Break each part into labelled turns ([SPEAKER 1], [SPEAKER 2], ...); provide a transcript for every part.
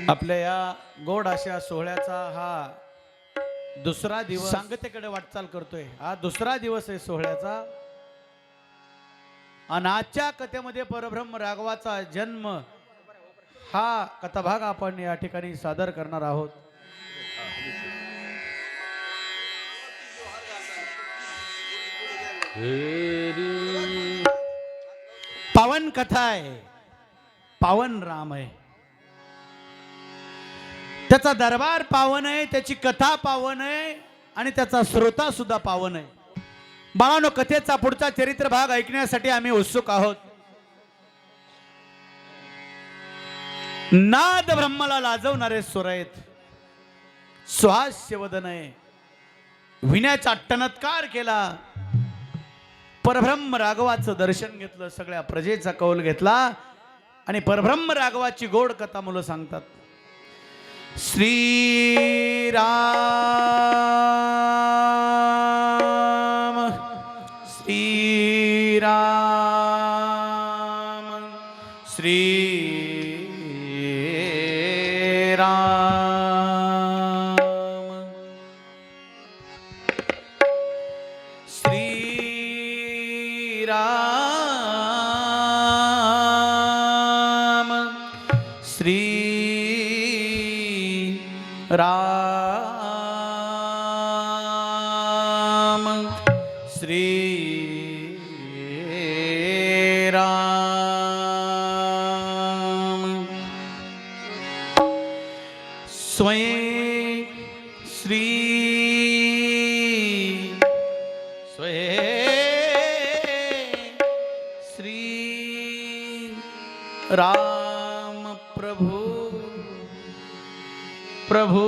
[SPEAKER 1] आपल्या या गोड अशा सोहळ्याचा हा दुसरा दिवस सांगतेकडे वाटचाल करतोय। हा दुसरा दिवस आहे सोहळ्याचा आणि आजच्या कथेमध्ये परब्रह्म राघवाचा जन्म हा कथाभाग आपण या ठिकाणी सादर करणार आहोत। पावन कथा आहे, पावन राम आहे, त्याचा दरबार पावन आहे, त्याची कथा पावन आहे आणि त्याचा श्रोता सुद्धा पावन आहे। बाळांनो, कथेचा पुढचा चरित्र भाग ऐकण्यासाठी आम्ही उत्सुक आहोत। नाद ब्रह्माला लाजवणारे स्वर आहेत, सुहास्य वदन आहे, विण्याचा टणत्कार केला, परब्रह्म राघवाचं दर्शन घेतलं, सगळ्या प्रजेचा कौल घेतला आणि परब्रह्म राघवाची गोड कथा मुलं सांगतात। श्री राम श्री राम श्री राम श्री राम श्री राम श्री राम स्वयं श्री श्री राम प्रभु प्रभु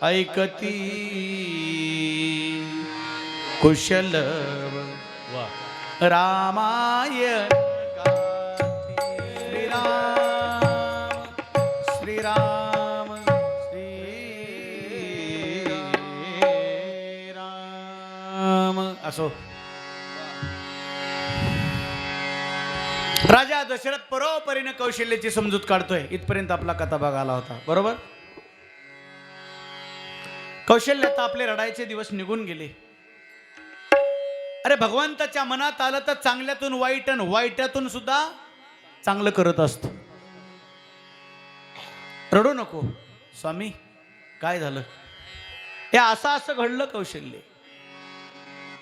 [SPEAKER 1] ऐकती कुशल रामाय श्री राम श्री राम श्री राम असो। राजा दशरथ परोपरीने कौशल्याची समजूत काढतोय। इथपर्यंत आपला कथा भाग आला होता, बरोबर। कौशल्यात आपले रडायचे दिवस निघून गेले। अरे भगवंताच्या मनात आलं तर चांगल्यातून वाईट आणि वाईटातून सुद्धा चांगलं करत असतो। रडू नको स्वामी, काय झालं, हे असं घडलं कौशल्य,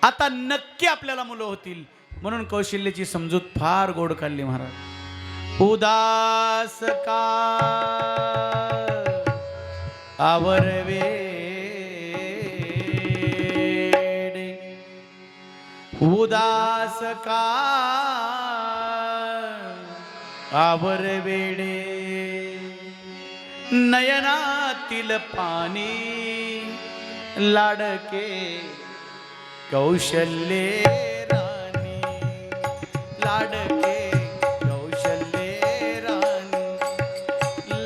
[SPEAKER 1] आता नक्की आपल्याला मुलं होतील म्हणून कौशल्याची समजूत फार गोड काढली महाराज। उदास का आवरवे उदास का आवरवेडे नयनातील पाणी लाडके कौशल्ये राणी लाडके कौशल्ये राणी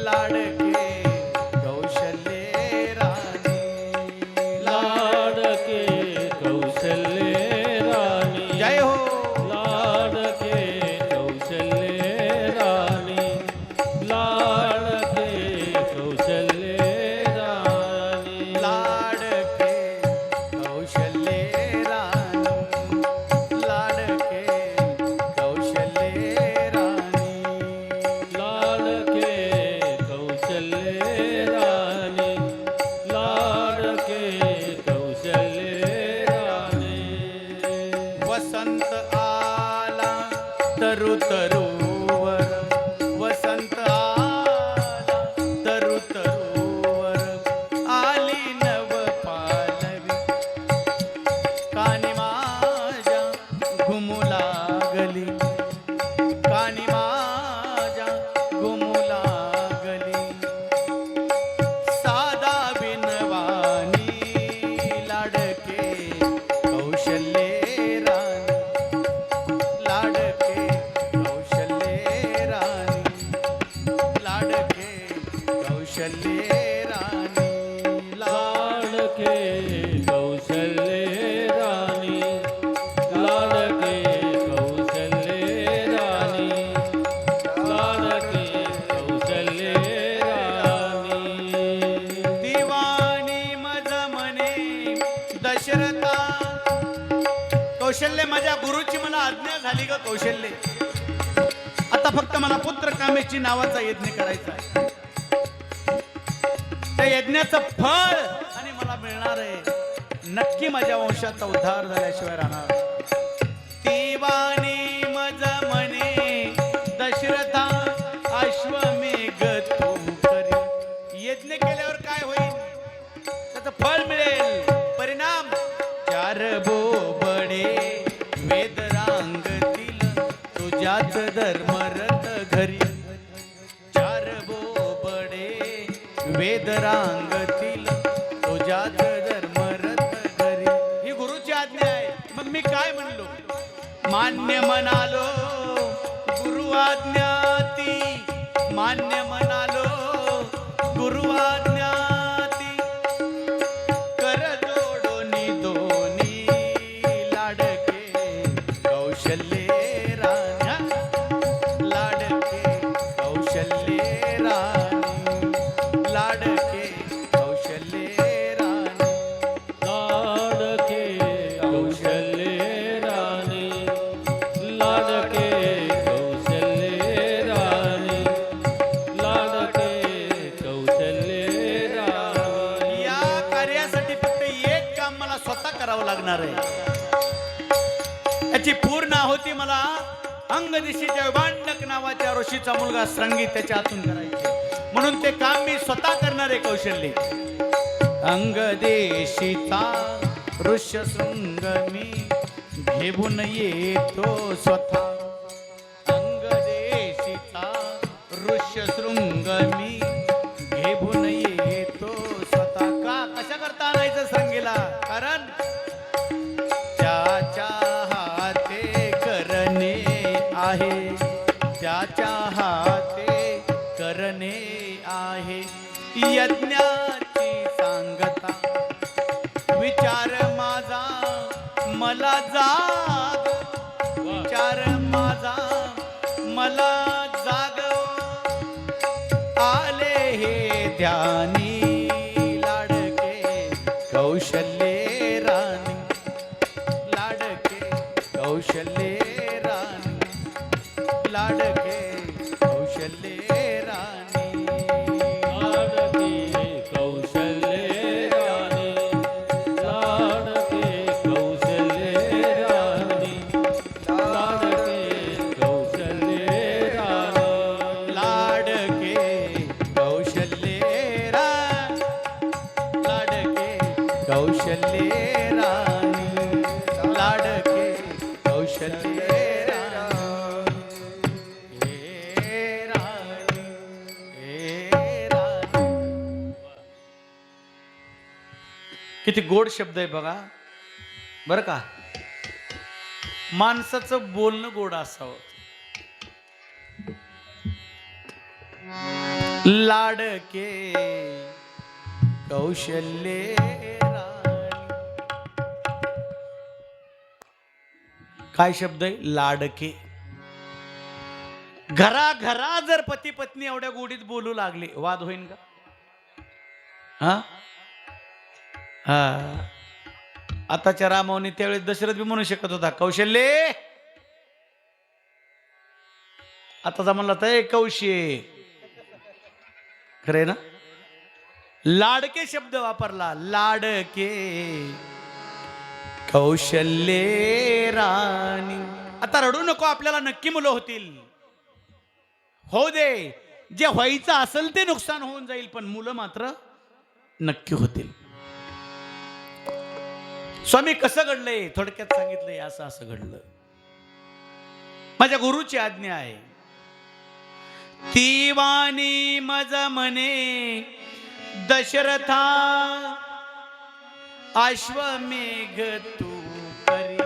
[SPEAKER 1] लाडके कौशल्ये राणी
[SPEAKER 2] लाडके कौशल्ये राणी
[SPEAKER 1] जय हो
[SPEAKER 2] लाडके कौशल्ये राणी लाडके कौशल्ये राणी
[SPEAKER 1] लाडके कौशल्ये राणी लाडके कौशल्ये राणी
[SPEAKER 2] लाडके कौशल्ये राणी लाडके कौशल्ये राणी
[SPEAKER 1] वसंत आला तरु तरुवर वसंत आला तरु तरुवर आली नव पालवी कानी माझ्या घुमू लागली कानी माझ्या घुमू लागली साधा बिनवानी लाडके कौशल्ये राणी लाडके कौशल्ये राणी लाडके कौशल्ये राणी
[SPEAKER 2] लाडके कौशल्ये राणी लाडके कौशल्ये राणी लाडके कौशल्ये
[SPEAKER 1] झाली ग कौशल्य. आता फक्त मला पुत्र कामेची नावाचा यज्ञ करायचा आहे. त्या यज्ञाचं फळ आणि मला मिळणार आहे. नक्की माझ्या वंशाचा उद्धार झाल्याशिवाय राहणार. तीवानी मज म्हणे दशरथा अश्वमेघ तू करी. यज्ञ केल्यावर काय होईल? त्याचं फळ मिळेल. परिणाम चार बोबडे वेद रांगतील तुझ्याच धर्मरथ घरी. चार बोबडे वेद रांगतील तुझ्याच धर्मरथ घरी. ही गुरुची आज्ञा आहे. मग मी काय म्हणलो? मान्य म्हणालो गुरु आज्ञा ती. मान्य म्हणालो गुरु आज्ञा ती. कर जोडोनी दोन्ही लाडके कौशल्ये राणी. लाडके कौशल्ये राणी. लाडके कौशल्ये राणी.
[SPEAKER 2] लाडके कौशल्ये राणी. लाडके कौशल्ये राणी. लाडके कौशल्ये राणी.
[SPEAKER 1] या कार्यासाठी फक्त एक काम मला स्वतः करावं लागणार आहे. याची पूर्ण आहुती मला अंगदिशीच्या विभांडक नावाच्या ऋषीचा मुलगा श्रंगी त्याच्या हातून करायचे. म्हणून ते काम मी स्वतः करणार आहे कौशल्य. अंगदेशीचा ऋष्यशृंग मी घेऊन येतो स्वतः. अंगदेशीचा ऋष्यशृंग मी घेऊन येतो स्वतः. का कशा करता आणायचं श्रंगीला? कारण त्याच्या हाते करणे आहे. त्याच्या हाते करणे आहे यज्ञाची सांगता. विचार माझा मला जाग. विचार माझा मला जाग. आले हे ध्यानी लाडके कौशल्ये राणी. लाडके कौशल्ये राणी. लाडके कौशल्ये राणी.
[SPEAKER 2] लाडके कौशल्ये राणी. लाडके कौशल्ये राणी. लाडके कौशल्ये राणी.
[SPEAKER 1] लाडके कौशल्ये राणी. लाडके कौशल्ये राणी. लाडके कौशल्ये राणी. हे राणी, हे राणी. किती गोड शब्द आहे बघा बरं का. माणसाचं बोलणं गोड असावं. लाडके कौशल्ये राणी. काय शब्द आहे? लाडके. घरा जर पती पत्नी एवढ्या गोडीत बोलू लागले, वाद होईन का? हा हा. आताच्या रामावनी त्यावेळेस दशरथ बी म्हणू शकत होता कौशल्ये. आताचा म्हणला तर कौशे. खरे ना? लाडके शब्द वापरला. लाडके कौशल्ये राणी. आता रडू नको. आपल्याला नक्की मुलं होतील. हो दे. जे व्हायचं असेल ते नुकसान होऊन जाईल, पण मुलं मात्र नक्की होतील. स्वामी कसं घडलंय? थोडक्यात सांगितलंय. असं असं घडलं. माझ्या गुरुची आज्ञा आहे. तीवानी मज म्हणे दशरथा अश्वमेघ तू करी.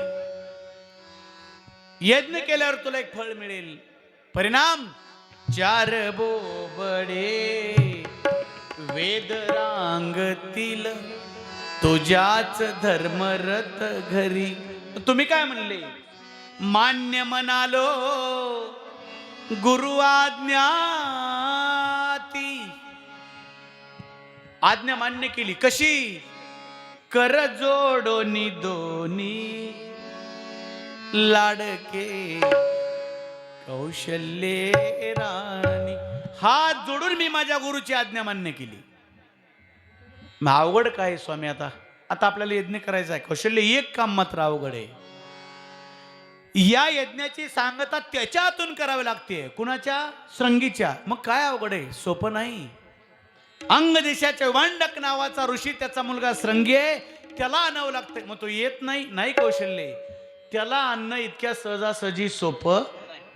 [SPEAKER 1] यज्ञ केल्यावर तुला एक फळ मिळेल. परिणाम चार बोबडे वेद रांगतील तुझ्याच धर्मरथ घरी. तुम्ही काय म्हणले? मान्य म्हणालो गुरु आज्ञा ती. आज्ञा मान्य केली. कशी? कर जोडोनी दोन्ही लाडके कौशल्ये राणी. हात जोडून मी माझ्या गुरुची आज्ञा मान्य केली. मग अवघड काय स्वामी? आता आता आपल्याला यज्ञ करायचा आहे. कौशल्य एक काम मात्र अवघड आहे. या यज्ञाची सांगता त्याच्यातून करावी लागते. कुणाच्या? श्रंगीच्या. मग काय अवघड आहे? सोपं नाही. अंग देशाच्या वांडक नावाचा ऋषी, त्याचा मुलगा श्रंगी आहे, त्याला आणावं लागतं. मग तो येत नाही. नाही कौशल्य, त्याला आणणं इतक्या सहजासहजी सोपं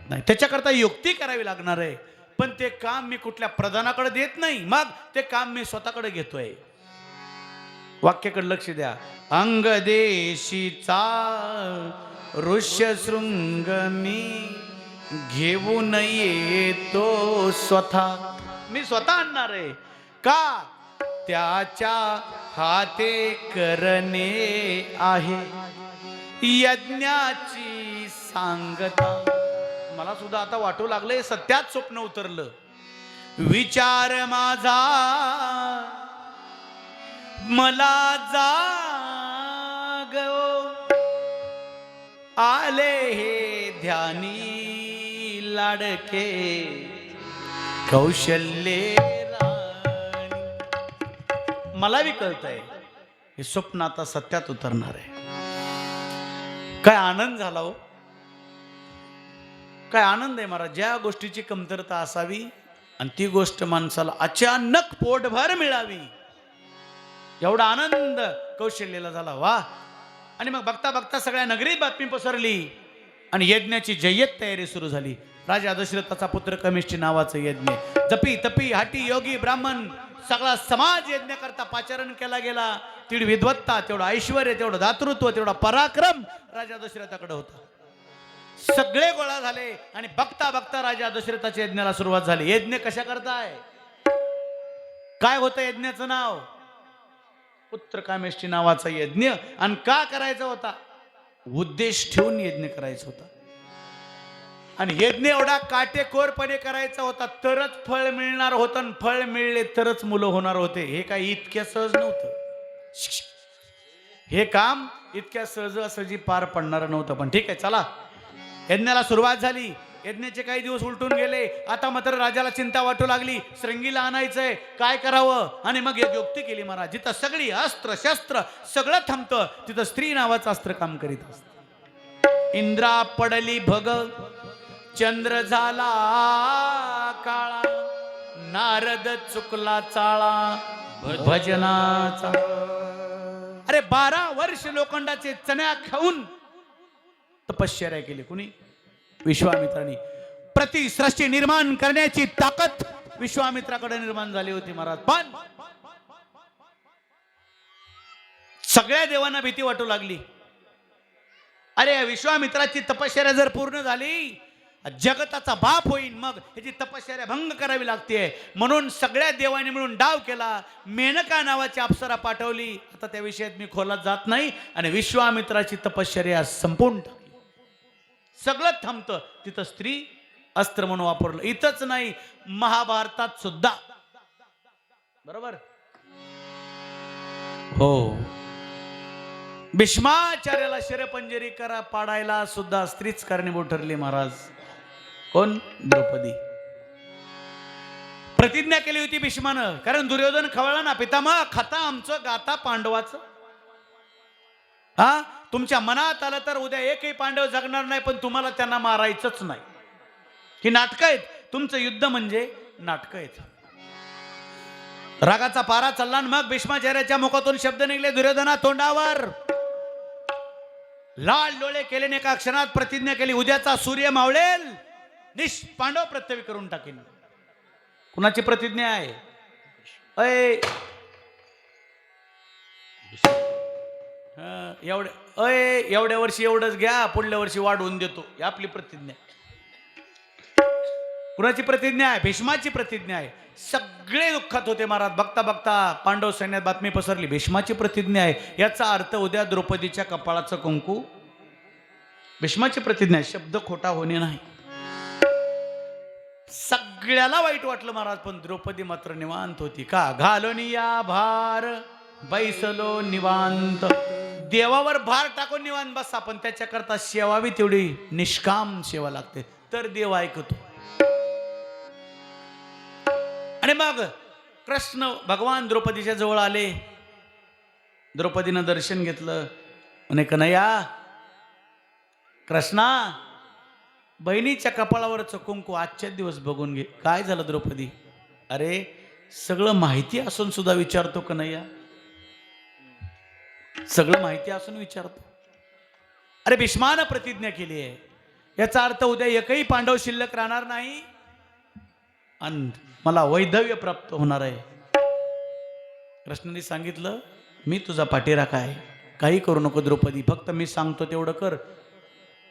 [SPEAKER 1] नाही. त्याच्याकरता युक्ती करावी लागणार आहे. पण ते काम मी कुठल्या प्रधानाकडे देत नाही. मग ते काम मी स्वतःकडे घेतोय. वाक्याकडे लक्ष द्या. अंग देशीचा ऋष्यशृंग मी घेऊन येतो स्वतः. मी स्वतः आणणार आहे. का? त्याच्या हाते करणे आहे यज्ञाची सांगता. मला सुद्धा आता वाटू लागलंय सत्यात स्वप्न उतरलं. विचार माझा मला जागो आले हे ध्यानी लाडके कौशल्ये राणी. मला बी कळतंय हे स्वप्न आता सत्यात उतरणार आहे. काय आनंद झाला हो, काय आनंद आहे महाराज. ज्या गोष्टीची कमतरता असावी आणि ती गोष्ट माणसाला अचानक पोटभर मिळावी, एवढा आनंद कौशल्याला झाला. वा. आणि मग बघता बघता सगळ्या नगरीत बातमी पसरली आणि यज्ञाची जय्यत तयारी सुरू झाली. राजा दशरथाचा पुत्र कमिष्ठी नावाचं यज्ञ. जपी तपी हाटी योगी ब्राह्मण सगळा समाज यज्ञ करता पाचारण केला गेला. तेवढी विद्वत्ता, तेवढं ऐश्वर, तेवढं दातृत्व, तेवढा पराक्रम राजा दशरथाकडे होता. सगळे गोळा झाले आणि बघता बघता राजा दशरथाच्या यज्ञाला सुरुवात झाली. यज्ञ कशा करताय? काय होतं यज्ञाचं नाव? पुत्र कामेष्ठी नावाचा यज्ञ. आणि का करायचा होता? उद्देश ठेवून यज्ञ करायचा होता. आणि यज्ञ एवढा काटेकोरपणे करायचा होता तरच फळ मिळणार होतं. आणि फळ मिळले तरच मुलं होणार होते. हे काही इतक्या सहज नव्हतं. हे काम इतक्या सहजासहजी पार पडणार नव्हतं. पण ठीक आहे, चला यज्ञाला सुरुवात झाली. यज्ञाचे काही दिवस उलटून गेले. आता मात्र राजाला चिंता वाटू लागली. श्रंगीला आणायचंय, काय करावं? आणि मग एक युक्ती केली महाराज. जिथं सगळी अस्त्र शस्त्र सगळं थांबतं तिथं स्त्री नावाचं अस्त्र काम करीत असत. इंद्रा पडली भग, चंद्र झाला काळा, नारद चुकला चाळा भजनाचा. अरे 12 वर्ष लोखंडाचे चण्या खाऊन तपश्चर्या केली. कुणी? विश्वामित्राने. प्रतिसृष्टी निर्माण करण्याची ताकद विश्वामित्राकडे निर्माण झाली होती महाराज. पण सगळ्या देवांना भीती वाटू लागली. अरे विश्वामित्राची तपश्चर्या जर पूर्ण झाली, जगताचा बाप होईल, मग ह्याची तपश्चर्या भंग करावी लागते. म्हणून सगळ्या देवांनी मिळून डाव केला. मेनका नावाची अप्सरा पाठवली. आता त्या विषयात मी खोलात जात नाही. आणि विश्वामित्राची तपश्चर्या संपून टाकली. सगळं थांबतं तिथं स्त्री अस्त्र म्हणून वापरलं. इथंच नाही, महाभारतात सुद्धा. बरोबर हो. भीष्माचार्याला शिरपंजरी करा पाडायला सुद्धा स्त्रीच कारणीभूत ठरली महाराज. कोण? द्रौपदी. प्रतिज्ञा केली होती भीष्मानं. कारण दुर्योधन खवळला ना, पितामह खाता आमचं गाता पांडवाचं. हा, तुमच्या मनात आलं तर उद्या एकही पांडव जगणार नाही, पण तुम्हाला त्यांना मारायचंच नाही. ही नाटकं आहेत. तुमचं युद्ध म्हणजे नाटकं आहेत. रागाचा पारा चालला. मग भीष्माचार्याच्या मुखातून शब्द निघले, दुर्योधना तोंडावर लाल डोळे केल्याने एका क्षणात प्रतिज्ञा केली, उद्याचा सूर्य मावळेल निष्पांडव प्रत्यवी करून टाकेन. कुणाची प्रतिज्ञा आहे? एवढ्या वर्षी एवढंच घ्या, पुढल्या वर्षी वाढवून देतो. ही आपली प्रतिज्ञा. कुणाची प्रतिज्ञा आहे? भीष्माची प्रतिज्ञा आहे. सगळे दुःखात होते महाराज. बघता बघता पांडव सैन्यात बातमी पसरली, भीष्माची प्रतिज्ञा आहे. याचा अर्थ उद्या द्रौपदीच्या कपाळाचं कुंकू. भीष्माची प्रतिज्ञा, शब्द खोटा होणे नाही. सगळ्याला वाईट वाटलं महाराज. पण द्रौपदी मात्र निवांत होती. का? घालून या भार बैसलो निवांत. देवावर भार टाकून निवांत बसा, पण त्याच्याकरता सेवावी तेवढी निष्काम सेवा लागते, तर देव ऐकतो. आणि मग कृष्ण भगवान द्रौपदीच्या जवळ आले. द्रौपदीनं दर्शन घेतलं. म्हणे कन्हैया, कृष्णा, बहिणीच्या कपाळावरचं कुंकू आजच्या दिवस बघून घे. काय झालं द्रौपदी? अरे सगळं माहिती असून सुद्धा विचारतो कन्हैया, सगळं माहिती असून विचारतो. अरे भीष्मानं प्रतिज्ञा केली आहे, याचा अर्थ उद्या एकही पांडव शिल्लक राहणार नाही आणि मला वैधव्य प्राप्त होणार आहे. कृष्णाने सांगितलं, मी तुझा पाठीराखा आहे, काही करू नको द्रौपदी, फक्त मी सांगतो तेवढं कर.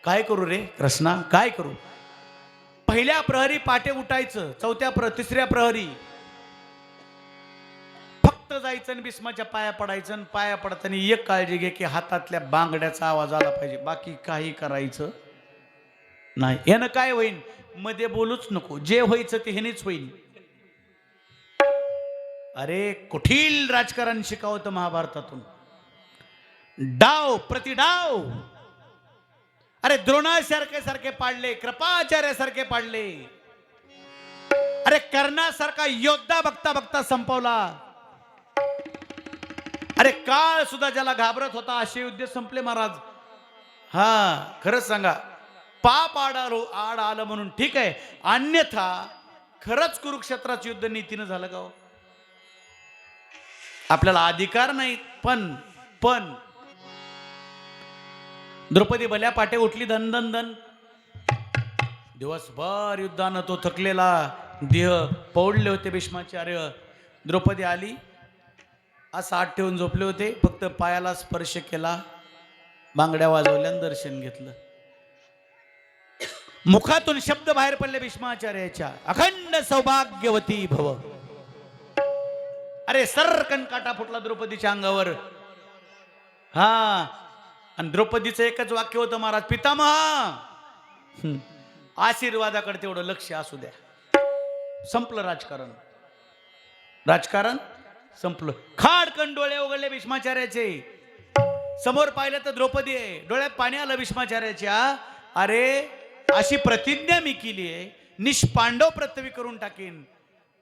[SPEAKER 1] काय करू रे कृष्णा, काय करू? पहिल्या प्रहरी पाटे उठायचं, तिसऱ्या प्रहरी फक्त जायचं आणि भीष्माच्या पाया पडायचं. आणि पाया पडताना एक काळजी घे की हातातल्या बांगड्याचा आवाज आला पाहिजे, बाकी काही करायचं नाही. यानं काय होईल? मध्ये बोलूच नको, जे व्हायचं ते ह्यानेच होईल. अरे कुठील राजकारण शिकावतं महाभारतातून, डाव प्रतिडाव. अरे द्रोणासारखे सारखे पाडले, कृपाचार्यासारखे पाडले. अरे कर्णासारखा योद्धा बघता बघता संपवला. अरे काळ सुद्धा ज्याला घाबरत होता असे युद्ध संपले महाराज. हा खरंच सांगा, पाप आड आलं म्हणून ठीक आहे, अन्यथा खरंच कुरुक्षेत्राचं युद्ध नीतीनं झालं का हो? आपल्याला अधिकार नाही, पण द्रौपदी भल्या पाटे उठली, धन धन धन. दिवसभर युद्धानं तो थकलेला देह पौडले होते भीष्माचार्य. द्रौपदी आली, असं हात ठेवून झोपले होते, फक्त पायाला स्पर्श केला, बांगड्या वाजवल्या, दर्शन घेतलं. मुखातून शब्द बाहेर पडले भीष्माचार्याच्या, अखंड सौभाग्यवती भव. अरे सरकन काटा फुटला द्रौपदीच्या अंगावर. हा, आणि द्रौपदीचं एकच वाक्य होतं महाराज, पितामह आशीर्वादाकडे तेवढं लक्ष असू द्या. संपलं राजकारण, राजकारण संपलं. खाडकन डोळे उघडले भीष्माचार्याचे. समोर पाहिलं तर द्रौपदी आहे, डोळ्यात पाणी आलं भीष्माचार्याच्या. अरे अशी प्रतिज्ञा मी केली आहे, निष्पांडव पृथ्वी करून टाकीन.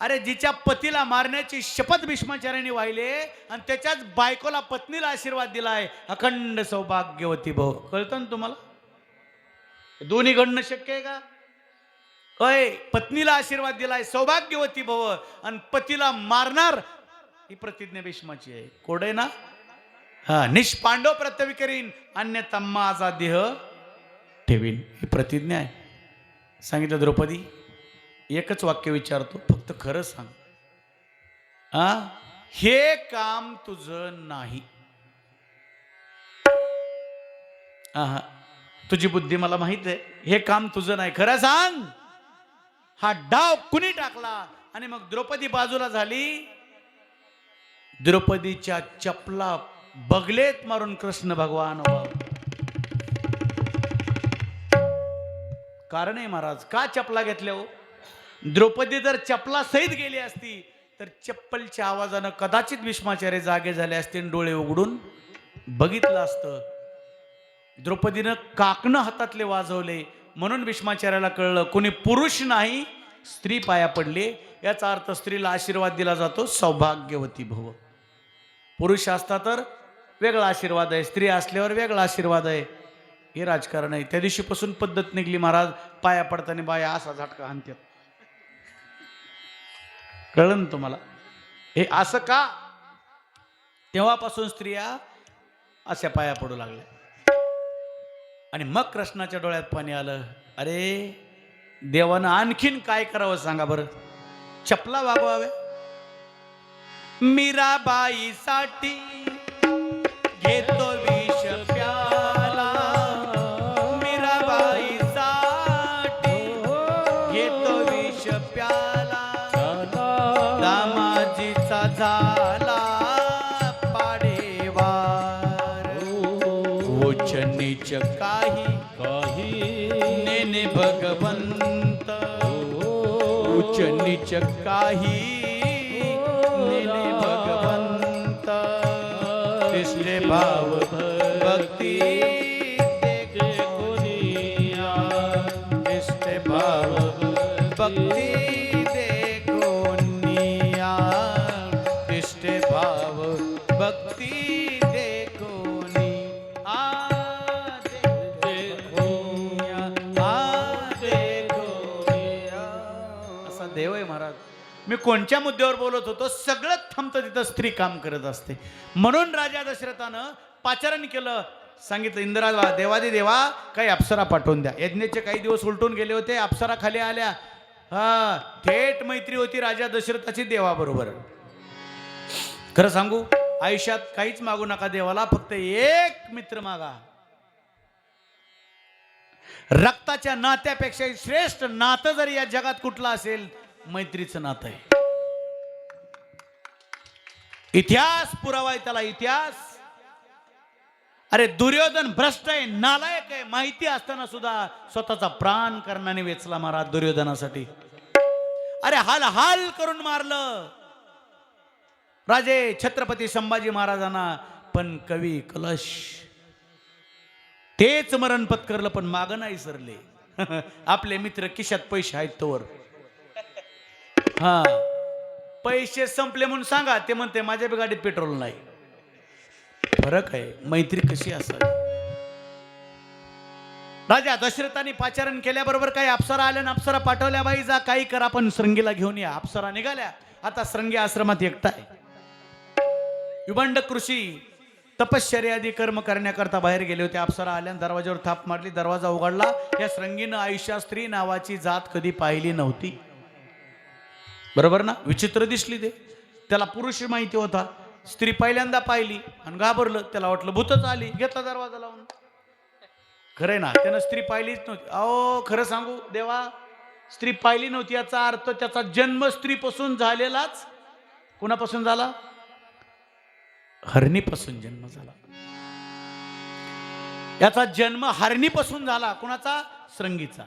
[SPEAKER 1] अरे जिच्या पतीला मारण्याची शपथ भीष्माचार्याने वाहिले आणि त्याच्याच बायकोला पत्नीला आशीर्वाद दिलाय, अखंड सौभाग्यवती भव. कळतं ना तुम्हाला? दोन्ही घडणं शक्य आहे का? अय, पत्नीला आशीर्वाद दिलाय सौभाग्यवती भव, आणि पतीला मारणार, ही प्रतिज्ञा भीष्माची आहे. कोडे ना? हा, निष्पांडव पृथ्वी करीन, अन्यथा माझा देह ठेवीन, ही प्रतिज्ञा आहे. सांगितलं द्रौपदी, एकच वाक्य विचारतो, फक्त खरं सांग, हे काम तुझं नाही. तुझी बुद्धी मला माहित आहे, हे काम तुझं नाही, खरं सांग. हा डाव कुणी टाकला? आणि मग द्रौपदी बाजूला झाली. द्रौपदीच्या चपला बगलेत मारून कृष्ण भगवान. कारण आहे महाराज, का चपला घेतल्या हो? द्रौपदी जर चपला सहित गेली असती तर चप्पलच्या आवाजानं कदाचित भीष्माचार्य जागे झाले असते, डोळे उघडून बघितलं असतं. द्रौपदीनं काकणं हातातले वाजवले, म्हणून भीष्माचार्याला कळलं कोणी पुरुष नाही, स्त्री पाया पडली. याचा अर्थ स्त्रीला आशीर्वाद दिला जातो, सौभाग्यवती भव. पुरुष असता तर वेगळा आशीर्वाद आहे, स्त्री असल्यावर वेगळा आशीर्वाद आहे. हे राजकारण आहे. त्या दिवशीपासून पद्धत निघली महाराज, पाया पडताना बाया असा झटका हाणतात. कळलं ना तुम्हाला? हे असं का? तेव्हापासून स्त्रिया अशा पाया पडू लागल्या. आणि मग कृष्णाच्या डोळ्यात पाणी आलं. अरे देवानं आणखीन काय करावं सांगा बरं? चपला वागवाव्या. मीराबाईसाठी घेतो विष प्याला, मीराबाईसाठी घेतो विष प्याला, दामाजीचा झाला पाडेवार, उच्च नीच काही नेने भगवंत, उच्च नीच काही नेने भगवंत. तिष्ठे भाव भक्ती
[SPEAKER 2] देखोनिया
[SPEAKER 1] तिष्ठे भाव भक्ती देखोनिया तिष्ठे भाव भक्ती देखोनी देखोनिया देखोनिया. असा देव आहे महाराज. मी कोणत्या मुद्द्यावर बोलत होतो? सगळं थांबतं तिथं स्त्री काम करत असते. म्हणून राजा दशरथानं पाचारण केलं, सांगितलं इंद्राला, देवादी देवा काही अप्सरा पाठवून द्या. यज्ञाचे काही दिवस उलटून गेले होते, अप्सरा खाली आल्या. हा, थेट मैत्री होती राजा दशरथाची देवाबरोबर. खरं सांगू, आयुष्यात काहीच मागू नका देवाला, फक्त एक मित्र मागा. रक्ताच्या नात्यापेक्षा श्रेष्ठ नातं जर या जगात कुठलं असेल, मैत्रीचं नातं आहे. इतिहास पुरावा आहे त्याला, इतिहास. अरे दुर्योधन भ्रष्ट आहे, नालायक आहे, माहिती असताना सुद्धा स्वतःचा प्राण कर्णाने वेचला महाराज दुर्योधनासाठी. अरे हाल हाल करून मारलं राजे छत्रपती संभाजी महाराजांना. पण कवी कलश तेच मरण पत्करलं, पण माग नाही सरले. आपले मित्र खिशात पैसे आहेत तोवर. हा, पैसे संपले म्हणून सांगा, ते म्हणते माझ्या बी गाडीत पेट्रोल नाही. फरक आहे. मैत्री कशी असावी. राजा दशरथाने पाचारण केल्याबरोबर काही अप्सरा आल्या आणि अप्सरा पाठवल्या, बाई जा काही करा पण श्रंगीला घेऊन या. अप्सरा निघाल्या. आता श्रंगी आश्रमात एकटा आहे. विभंडक ऋषी तपश्चर्यादी कर्म करण्याकरता बाहेर गेले होते. अप्सरा आल्या, दरवाजावर थाप मारली, दरवाजा उघडला. या श्रंगीनं आयुष्यात स्त्री नावाची जात कधी पाहिली नव्हती. बरोबर ना? विचित्र दिसली ते. त्याला पुरुष माहिती होता. स्त्री पहिल्यांदा पाहिली आणि घाबरलं. त्याला वाटलं भूतच आली. घेतला दरवाजा लावून. खरंय ना, त्यानं स्त्री पाहिलीच नव्हती. अहो खरं सांगू देवा, स्त्री पाहिली नव्हती याचा अर्थ त्याचा जन्म स्त्रीपासून झालेलाच. कुणापासून झाला? हरणीपासून जन्म झाला. याचा जन्म हरणीपासून झाला. कुणाचा? श्रंगीचा.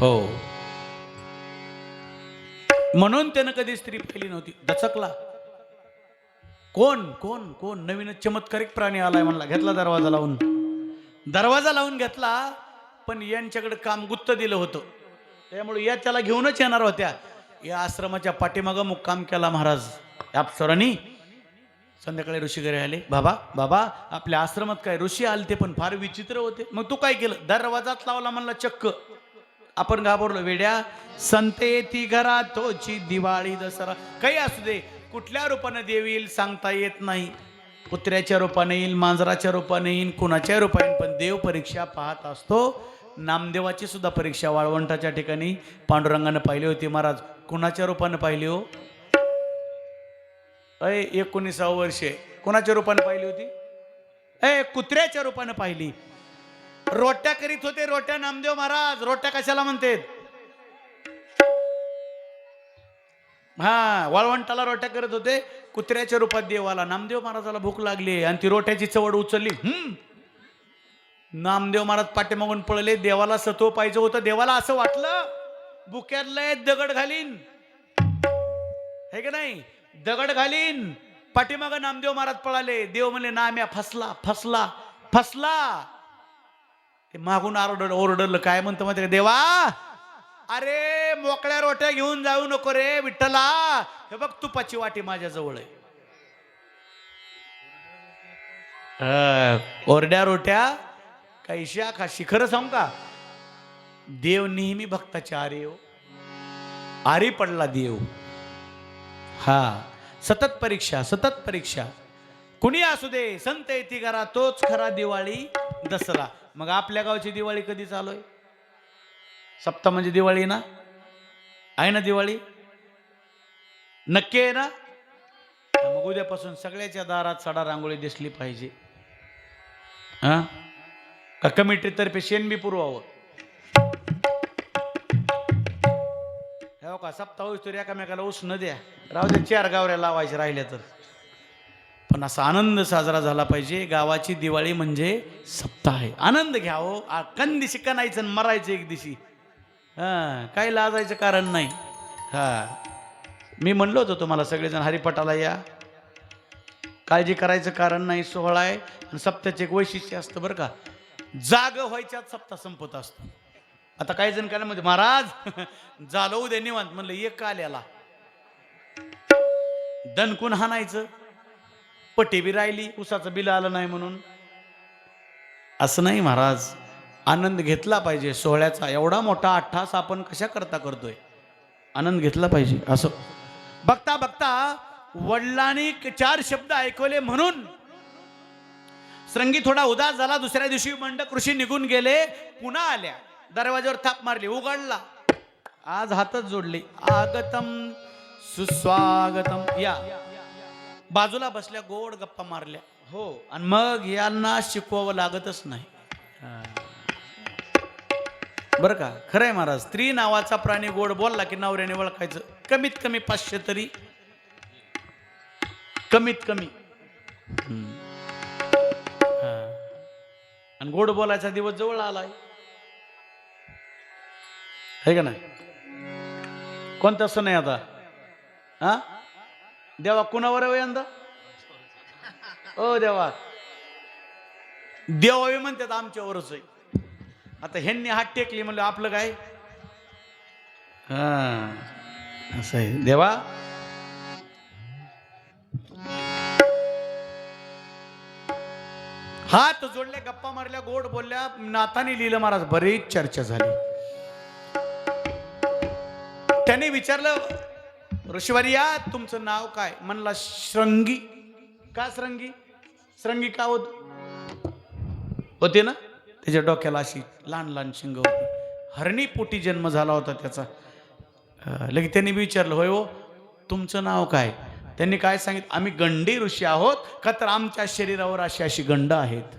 [SPEAKER 1] हो, म्हणून त्यानं कधी स्त्री पाहिली नव्हती. दचकला. कोण कोण कोण? नवीन चमत्कारिक प्राणी आलाय म्हणला. घेतला दरवाजा लावून. दरवाजा लावून घेतला, पण यांच्याकडे काम गुत्त दिलं होतं, त्यामुळे या त्याला घेऊनच येणार होत्या. या आश्रमाच्या पाठीमागं मुक्काम केला महाराज अप्सरांनी. संध्याकाळी ऋषी घरी आले. बाबा बाबा, आपल्या आश्रमात काय ऋषी आलते, पण फार विचित्र होते. मग तू काय केलं? दरवाजाच लावला म्हणला चक्क. आपण घाबरलो. वेड्या, संत येती घरा तोची दिवाळी दसरा. काही असू दे, कुठल्या रूपाने देव येईल सांगता येत नाही. कुत्र्याच्या रूपाने येईल, मांजराच्या रूपाने येईल, कुणाच्या रूपाने, पण देव परीक्षा पाहत असतो. नामदेवाची सुद्धा परीक्षा वाळवंटाच्या ठिकाणी पांडुरंगाने पाहिली होती महाराज. कुणाच्या रूपाने पाहिली हो? 19 वर्षे कोणाच्या रूपाने पाहिली होती? कुत्र्याच्या रूपाने पाहिली. रोट्या करीत होते, रोट्या. नामदेव महाराज रोट्या कशाला म्हणतात? हा, वाळवंटाला रोट्या करत होते. कुत्र्याच्या रूपात देव आला. नामदेव महाराजाला भूक लागली आणि ती रोट्याची चवड उचलली. नामदेव महाराज पाठीमागून पळले. देवाला सत्व पाहिजे होतं. देवाला असं वाटलं बुक्यातलं दगड घालीन, हे का नाही, दगड घालीन. पाठीमाग नामदेव महाराज पळाले. देव म्हणले नाम्या फसला फसला फसला. ते मागून ओरडलं. काय म्हणतं माहिती का देवा? अरे मोकळ्या रोट्या घेऊन जाऊ नको रे विठ्ठला, हे बघ तुपाची वाटी माझ्या जवळ आहे. ओरड्या रोट्या कैश्या खाशी. खरं सांगू का, देव नेहमी भक्ताच्या आरे हो. आरी पडला देव. हा, सतत परीक्षा, सतत परीक्षा. कुणी असू दे, संत येती घरा तोच खरा दिवाळी दसरा. मग आपल्या गावची दिवाळी कधी चालू आहे? सप्ताह म्हणजे दिवाळी ना? आहे ना दिवाळी? नक्की आहे ना? मग उद्यापासून सगळ्याच्या दारात सडा रांगोळी दिसली पाहिजे. हा का कमिटीतर्फे शेण बी पुरवावं? हो का, सप्ताह होईस तर एकामेकाला ऊस न द्या. राहू दे, 4 गावऱ्या लावायचे राहिल्या तर. पण असा आनंद साजरा झाला पाहिजे. गावाची दिवाळी म्हणजे सप्ताह आहे. आनंद घ्या हो. कंदिशी कणायचं आणि मरायचं एक दिवशी. हा, काही लाजायचं कारण नाही. हा, मी म्हणलो होतो तुम्हाला सगळेजण हरिपाठाला या. काळजी करायचं कारण नाही, सोहळा आहे. आणि सप्त्याचे एक वैशिष्ट्य असतं बरं का, जाग व्हायच्यात सप्ताह संपत असतो. आता काही जण काय म्हणते, महाराज झालं उद्या निवांत. म्हणलं एक आल्याला दणकून हाणायचं, पटी बी राहिली, उसाचं बिल आलं नाही म्हणून. असं नाही महाराज, आनंद घेतला पाहिजे सोहळ्याचा. एवढा मोठा अट्टास आपण कशा करता करतोय, आनंद घेतला पाहिजे. असं बघता बघता वडिलांनी 4 शब्द ऐकवले म्हणून श्रंगी थोडा उदास झाला. दुसऱ्या दिवशी मंडक ऋषी निघून गेले. पुन्हा आल्या, दरवाजावर थाप मारली, उघडला. आज हातच जोडले, आगतम सुस्वागतम, या. बाजूला बसल्या, गोड गप्पा मारल्या. हो, आणि मग यांना शिकवावं लागतच नाही. बरं का, खरंय महाराज. स्त्री नावाचा प्राणी गोड बोलला की नवऱ्याने ओळखायचं. कमीत कमी 500 तरी, कमीत कमी. आणि गोड बोलायचा दिवस जवळ आलाय, है का नाही? कोणतं सण आहे आता? हा, देवा कुणावर आहे यंदा? ओ देवा, देवावी म्हणतात आमच्यावरच आहे. आता ह्यांनी हात टेकली म्हणलं आपलं काय? हा, असं आहे. देवा हात जोडले, गप्पा मारल्या, गोड बोलल्या, नाताने लिहिलं महाराज. बरीच चर्चा झाली. त्याने विचारलं, ऋषीवर्या तुमचं नाव काय? म्हणला श्रंगी. का श्रंगी? श्रंगी का होते ना, त्याच्या डोक्याला अशी लहान लहान शिंग होती. हरणी पोटी जन्म झाला होता त्याचा. लगेच त्यांनी विचारलं, होय हो तुमचं नाव काय? त्यांनी काय सांगितलं, आम्ही गंडी ऋषी आहोत. का तर आमच्या शरीरावर अशी अशी गंड आहेत.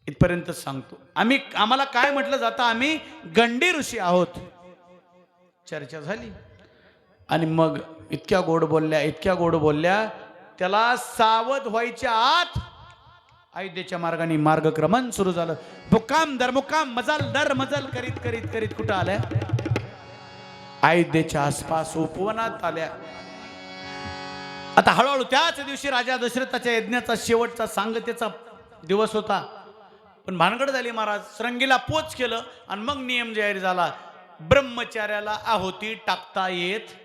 [SPEAKER 1] इथपर्यंत सांगतो. आम्हाला काय म्हटलं जातं, आम्ही गंडी ऋषी आहोत. चर्चा झाली आणि मग इतक्या गोड बोलल्या, इतक्या गोड बोलल्या, त्याला सावध व्हायच्या आत अयोध्येच्या मार्गाने मार्गक्रमण सुरू झालं. मुक्काम दर मुक्काम, मजल दर मजल करीत करीत करीत कुठं आल्या? अयोध्येच्या आसपास उपवनात आल्या. आता हळूहळू त्याच दिवशी राजा दशरथाच्या यज्ञाचा शेवटचा सांगतेचा दिवस होता. पण भानगड झाली महाराज, श्रंगीला पोच केलं आणि मग नियम जाहीर झाला, ब्रह्मचार्याला आहुती टाकता येत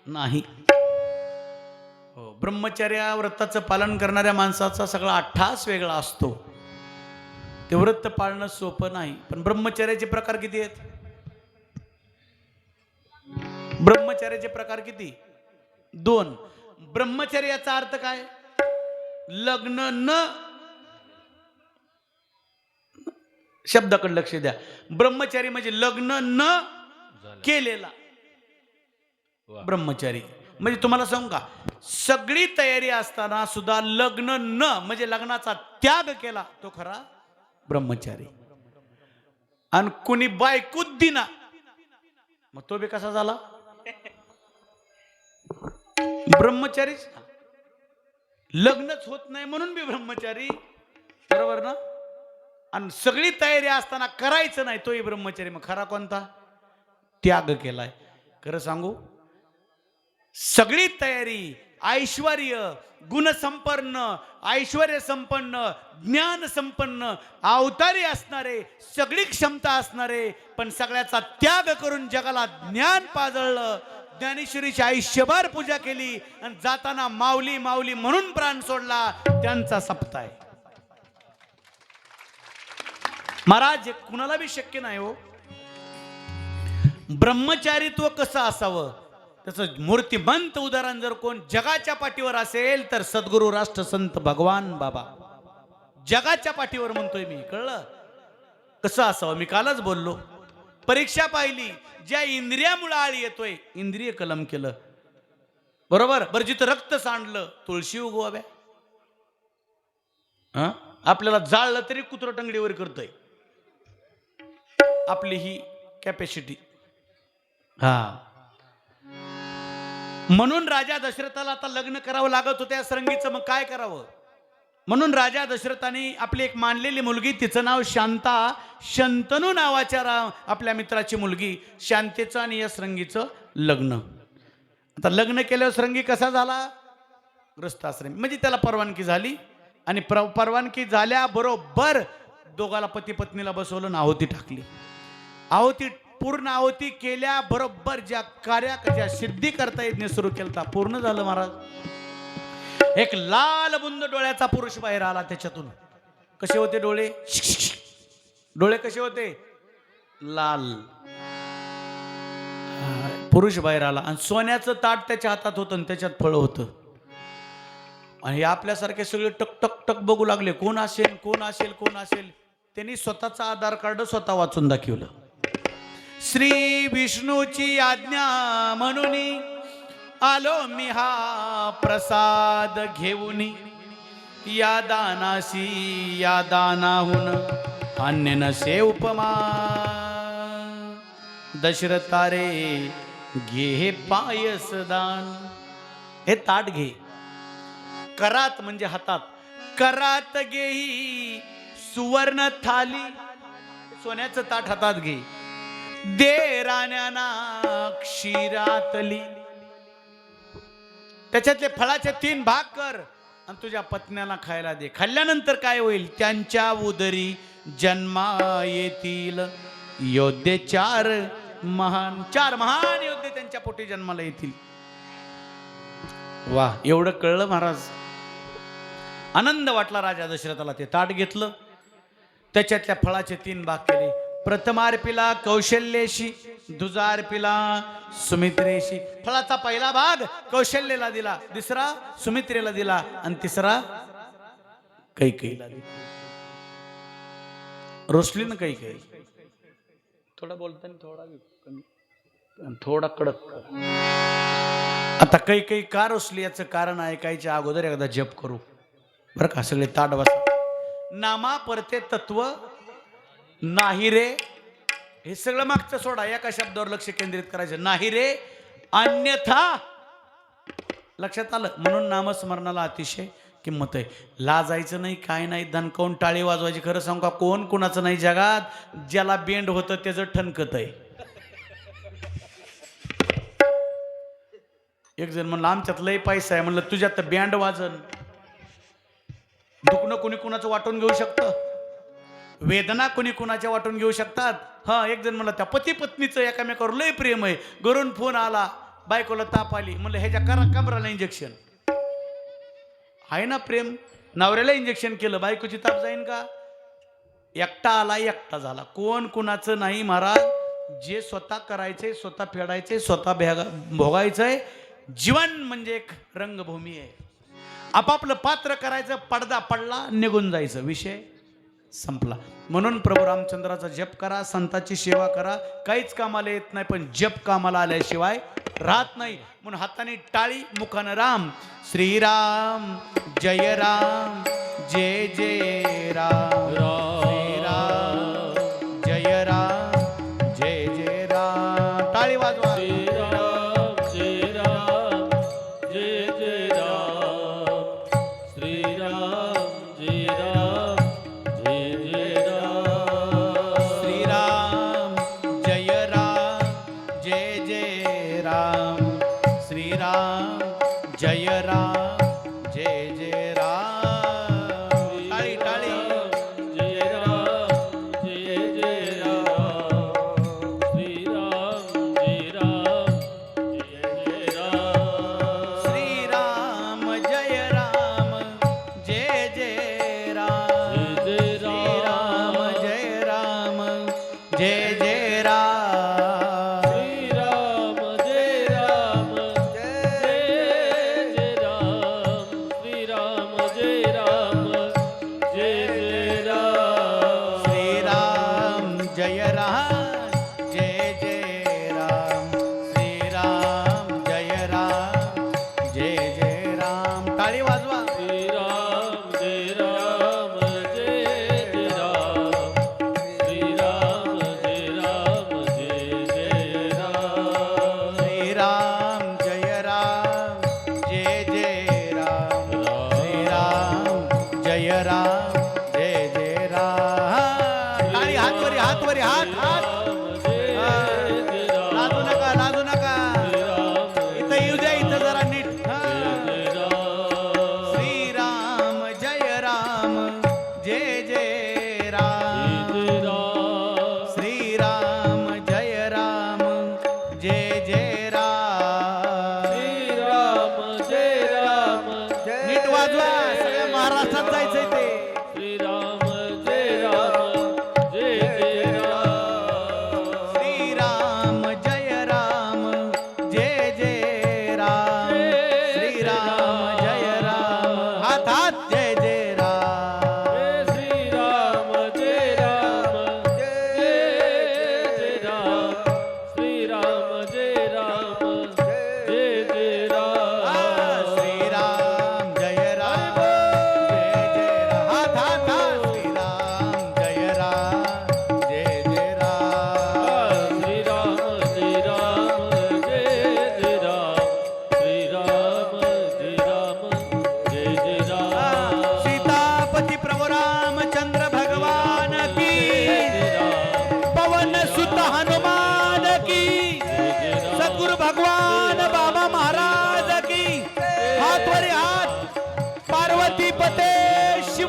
[SPEAKER 1] नाही. हो, ब्रह्मचर्या व्रताचं पालन करणाऱ्या माणसाचा सगळा अट्ठास वेगळा असतो. ते व्रत पाळणं सोपं नाही. पण ब्रह्मचर्याचे प्रकार किती आहेत? ब्रह्मचर्याचे प्रकार किती? 2. ब्रह्मचर्याचा अर्थ काय? लग्न न, शब्दाकडे लक्ष द्या. ब्रह्मचारी म्हणजे लग्न न केलेला ब्रह्मचारी. म्हणजे तुम्हाला सांगू का, सगळी तयारी असताना सुद्धा लग्न न म्हणजे लग्नाचा त्याग केला तो खरा ब्रह्मचारी. आणि कुणी बायकूच दिना मग तो बी कसा झाला? ब्रह्मचारीच. लग्नच होत नाही म्हणून बी ब्रह्मचारी, बरोबर ना? आणि सगळी तयारी असताना करायचं नाही तोही ब्रह्मचारी. मग खरा कोणता? त्याग केलाय. खरं सांगू, सगळी तयारी, ऐश्वर्य, गुणसंपन्न, ऐश्वर्य संपन्न, ज्ञान संपन्न, अवतारी असणारे, सगळी क्षमता असणारे, पण सगळ्याचा त्याग करून जगाला ज्ञान पाजळलं, ज्ञानेश्वरीची आयुष्यभर पूजा केली आणि जाताना माऊली माऊली म्हणून प्राण सोडला, त्यांचा सप्ताह आहे. महाराज कुणाला बी शक्य नाही हो. ब्रह्मचारित्व कसं असावं त्याचं मूर्तिमंत उदाहरण जर कोण जगाच्या पाठीवर असेल तर सद्गुरू राष्ट्रसंत भगवान बाबा. जगाच्या पाठीवर म्हणतोय मी, कळलं कसं असावं? मी कालच बोललो. परीक्षा पाहिली, ज्या इंद्रियामुळे आळ येतोय इंद्रिय कलम केलं, बरोबर? बरं, जिथं रक्त सांडलं तुळशी उगवाव्या. आपल्याला जाळलं तरी कुत्र टंगडीवर करतोय, आपली ही कॅपॅसिटी. म्हणून राजा दशरथाला आता लग्न करावं लागत होतं या श्रंगीचं. मग काय करावं? म्हणून राजा दशरथाने आपली एक मानलेली मुलगी, तिचं नाव शांता, शंतनू नावाच्या आपल्या मित्राची मुलगी, शांतेचं आणि या श्रंगीचं लग्न. आता लग्न केल्यावर श्रंगी कसा झाला? गृहस्थाश्रमी म्हणजे त्याला परवानगी झाली आणि परवानगी झाल्याबरोबर दोघाला पती पत्नीला बसवलं आणि आहुती टाकली. आहुती पूर्ण आहुती केल्याबरोबर ज्या सिद्धी करता यज्ञ सुरू केलता पूर्ण झालं महाराज. एक लाल बुंद डोळ्याचा पुरुष बाहेर आला त्याच्यातून. कसे होते डोळे? डोळे कसे होते? लाल. पुरुष बाहेर आला आणि सोन्याचं ताट त्याच्या हातात होतं आणि त्याच्यात फळ होतं. आणि हे आपल्यासारखे सगळे टक टक टक बघू लागले, कोण असेल कोण असेल कोण असेल. त्यांनी स्वतःचा आधार कार्ड स्वतः वाचून दाखवलं. श्री विष्णूची आज्ञा म्हणून आलो मी हा प्रसाद घेऊन. या दानासी या दानाहून अन्य नसे उपमा. दशरथा रे घे हे पायस दान. हे ताट घे. करात म्हणजे हातात. करात घेही सुवर्ण थाली. सोन्याचं ताट हातात घे. दे राण्यांना क्षीरातली. त्याच्यातले फळाचे 3 भाग कर आणि तुझ्या पत्न्याला खायला दे. खाल्ल्यानंतर काय होईल? त्यांच्या उदरी जन्मा येतील योद्धे 4 महान. 4 महान योद्धे त्यांच्या पोटी जन्माला येतील. वा, एवढं कळलं महाराज. आनंद वाटला राजा दशरथाला. ते ताट घेतलं, त्याच्यातल्या फळाचे 3 भाग केले. प्रथमार्पिला कौशल्येशी, दुजार्पिला सुमित्रेशी. फळाचा पहिला भाग कौशल्येला दिला, दुसरा सुमित्रेला दिला आणि तिसरा कैकेयीला दिला. रोसली ना कैकेयी. थोडा बोलताना थोडा कमी, थोडा कडक. आता कैकेयी का रोसली याचं कारण ऐकायच्या अगोदर एकदा जप करू बरं का. सगळे ताट बसा. नामा परते तत्व नाही रे. हे सगळं मागचं सोडा, एका शब्दावर लक्ष केंद्रित करायचं. नाही रे अन्यथा. लक्षात आलं? म्हणून नामस्मरणाला अतिशय किंमत आहे. लाजायचं नाही, काय नाही, दणकावून टाळी वाजवायची. खरं सांगू का, कोण कुणाचं नाही जगात. ज्याला बेंड होतं त्याचं ठणकत आहे. एक जण म्हणलं आमच्यात लय पैसा आहे. म्हणलं तुझ्यात तर बँड वाजन. दुखणं कोणी कुणाचं वाटून घेऊ शकतं. वेदना कोणी कुणाच्या वाटून घेऊ शकतात. हा, एक जण म्हणलं त्या पती पत्नीचं एकामेकावर लय प्रेम आहे. घरून फोन आला, बायकोला ताप आली. म्हणलं ह्याच्या कमराला इंजेक्शन आहे ना. प्रेम. नवऱ्याला इंजेक्शन केलं, बायकोची ताप जाईन का? एकटा आला एकटा झाला. कोण कुणाचं नाही महाराज. जे स्वतः करायचंय, स्वतः फेडायचंय, स्वतः भोगायचंय. जीवन म्हणजे एक रंगभूमी आहे. आपापलं पात्र करायचं, पडदा पडला, निघून जायचं, विषय संपला. म्हणून प्रभू रामचंद्राचा जप करा, संताची सेवा करा. काहीच कामाला येत नाही, पण जप कामाला आल्याशिवाय राहत नाही. म्हणून हाताने टाळी, मुखानं राम. श्रीराम जय राम, जय जय राम. श्रीराम जय राम, जय जय राम. टाळी वाजवा. जय राम, जय जय राम. टाळी टाळी.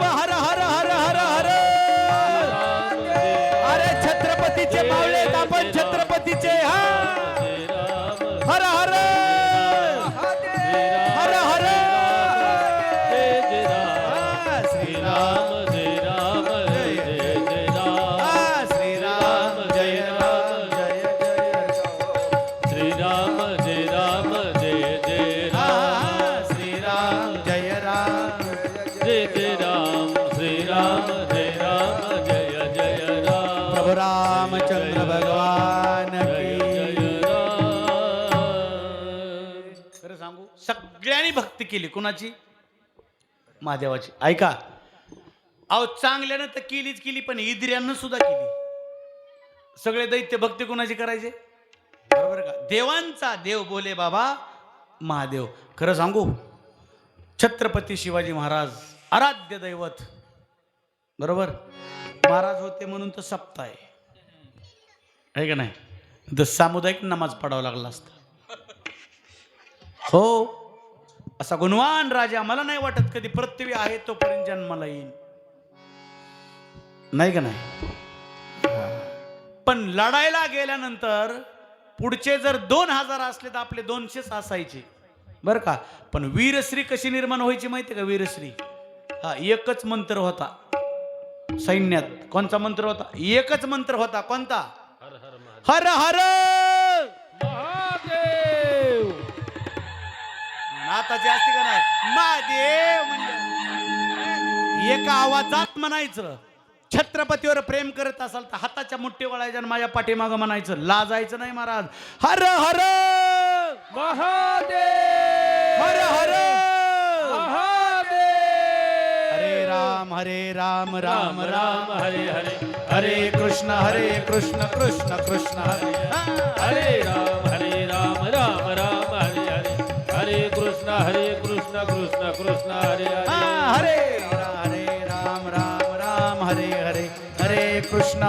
[SPEAKER 1] हर हर हर हर हर अरे छत्रपतीचे मावळेत आपण छत्रपतीचे हा हर हर हर हर
[SPEAKER 2] श्रीराम जय राम जय जय राम
[SPEAKER 1] श्रीराम जय राम जय
[SPEAKER 2] श्रीराम जय राम जय जय राम
[SPEAKER 1] श्रीराम जय राम
[SPEAKER 2] जय जय राम श्रीराम जय राम जय जय राम
[SPEAKER 1] प्रभु रामचंद्र भगवान की
[SPEAKER 2] जय राम
[SPEAKER 1] खरं सांगू सगळ्यांनी भक्ती केली कुणाची महादेवाची ऐका अहो चांगल्यानं तर केलीच केली पण इंद्रियांना सुद्धा केली सगळे दैत्य भक्ती कुणाची करायचे बरोबर का देवांचा देव बोले बाबा महादेव खरं सांगू छत्रपती शिवाजी महाराज आराध्य दैवत बरोबर महाराज होते म्हणून तर सप्ताह आहे का नाही तर सामुदायिक नमाज पडावा लागला असता हो असा गुणवान राजा मला नाही वाटत कधी पृथ्वी आहे तोपर्यंत जन्माला येईल नाही का नाही पण लढायला गेल्यानंतर पुढचे जर 2000 असले तर आपले 200 असायचे बर का पण वीरश्री कशी निर्माण व्हायची माहिती का वीरश्री हा एकच मंत्र होता सैन्यात कोणता मंत्र होता एकच मंत्र होता कोणता हर हर
[SPEAKER 2] महादेव
[SPEAKER 1] नाताची असते का नाही महादेव म्हणजे एका आवाजात म्हणायचं छत्रपतीवर प्रेम करत असाल तर हाताच्या मुठ्ठी वळायच्या आणि माझ्या पाठीमागं म्हणायचं लाजायचं नाही महाराज हर हर
[SPEAKER 2] महादेव
[SPEAKER 1] हर हर
[SPEAKER 2] महादेव
[SPEAKER 1] हरे राम राम राम
[SPEAKER 2] हरे हरे
[SPEAKER 1] हरे कृष्ण कृष्ण कृष्ण हरे
[SPEAKER 2] हरे राम राम राम हरे हरे हरे कृष्ण कृष्ण कृष्ण हरे हरे
[SPEAKER 1] हरे राम राम हरे हरे हरे कृष्ण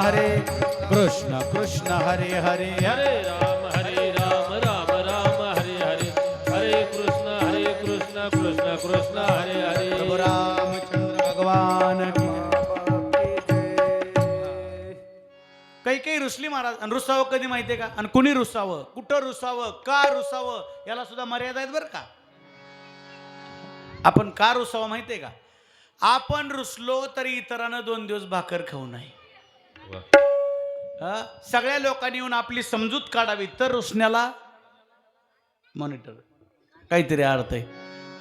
[SPEAKER 1] कृष्ण हरे हरे
[SPEAKER 2] हरे राम राम राम हरे हरे हरे कृष्ण कृष्ण कृष्ण हरे हरे
[SPEAKER 1] प्रभु रामचंद्र भगवान की काही रुसली महाराज आणि रुसावं कधी माहितीये का आणि कुणी रुसावं कुठं रुसावं का रुसावं याला सुद्धा मर्यादा आहेत बरं का आपण का रुसावं माहितीये का आपण रुसलो तरी इतरांना 2 दिवस भाकर खाऊ नये सगळ्या लोकांनी येऊन आपली समजूत काढावी तर रुसण्याला मॉनिटर काहीतरी अर्थ आहे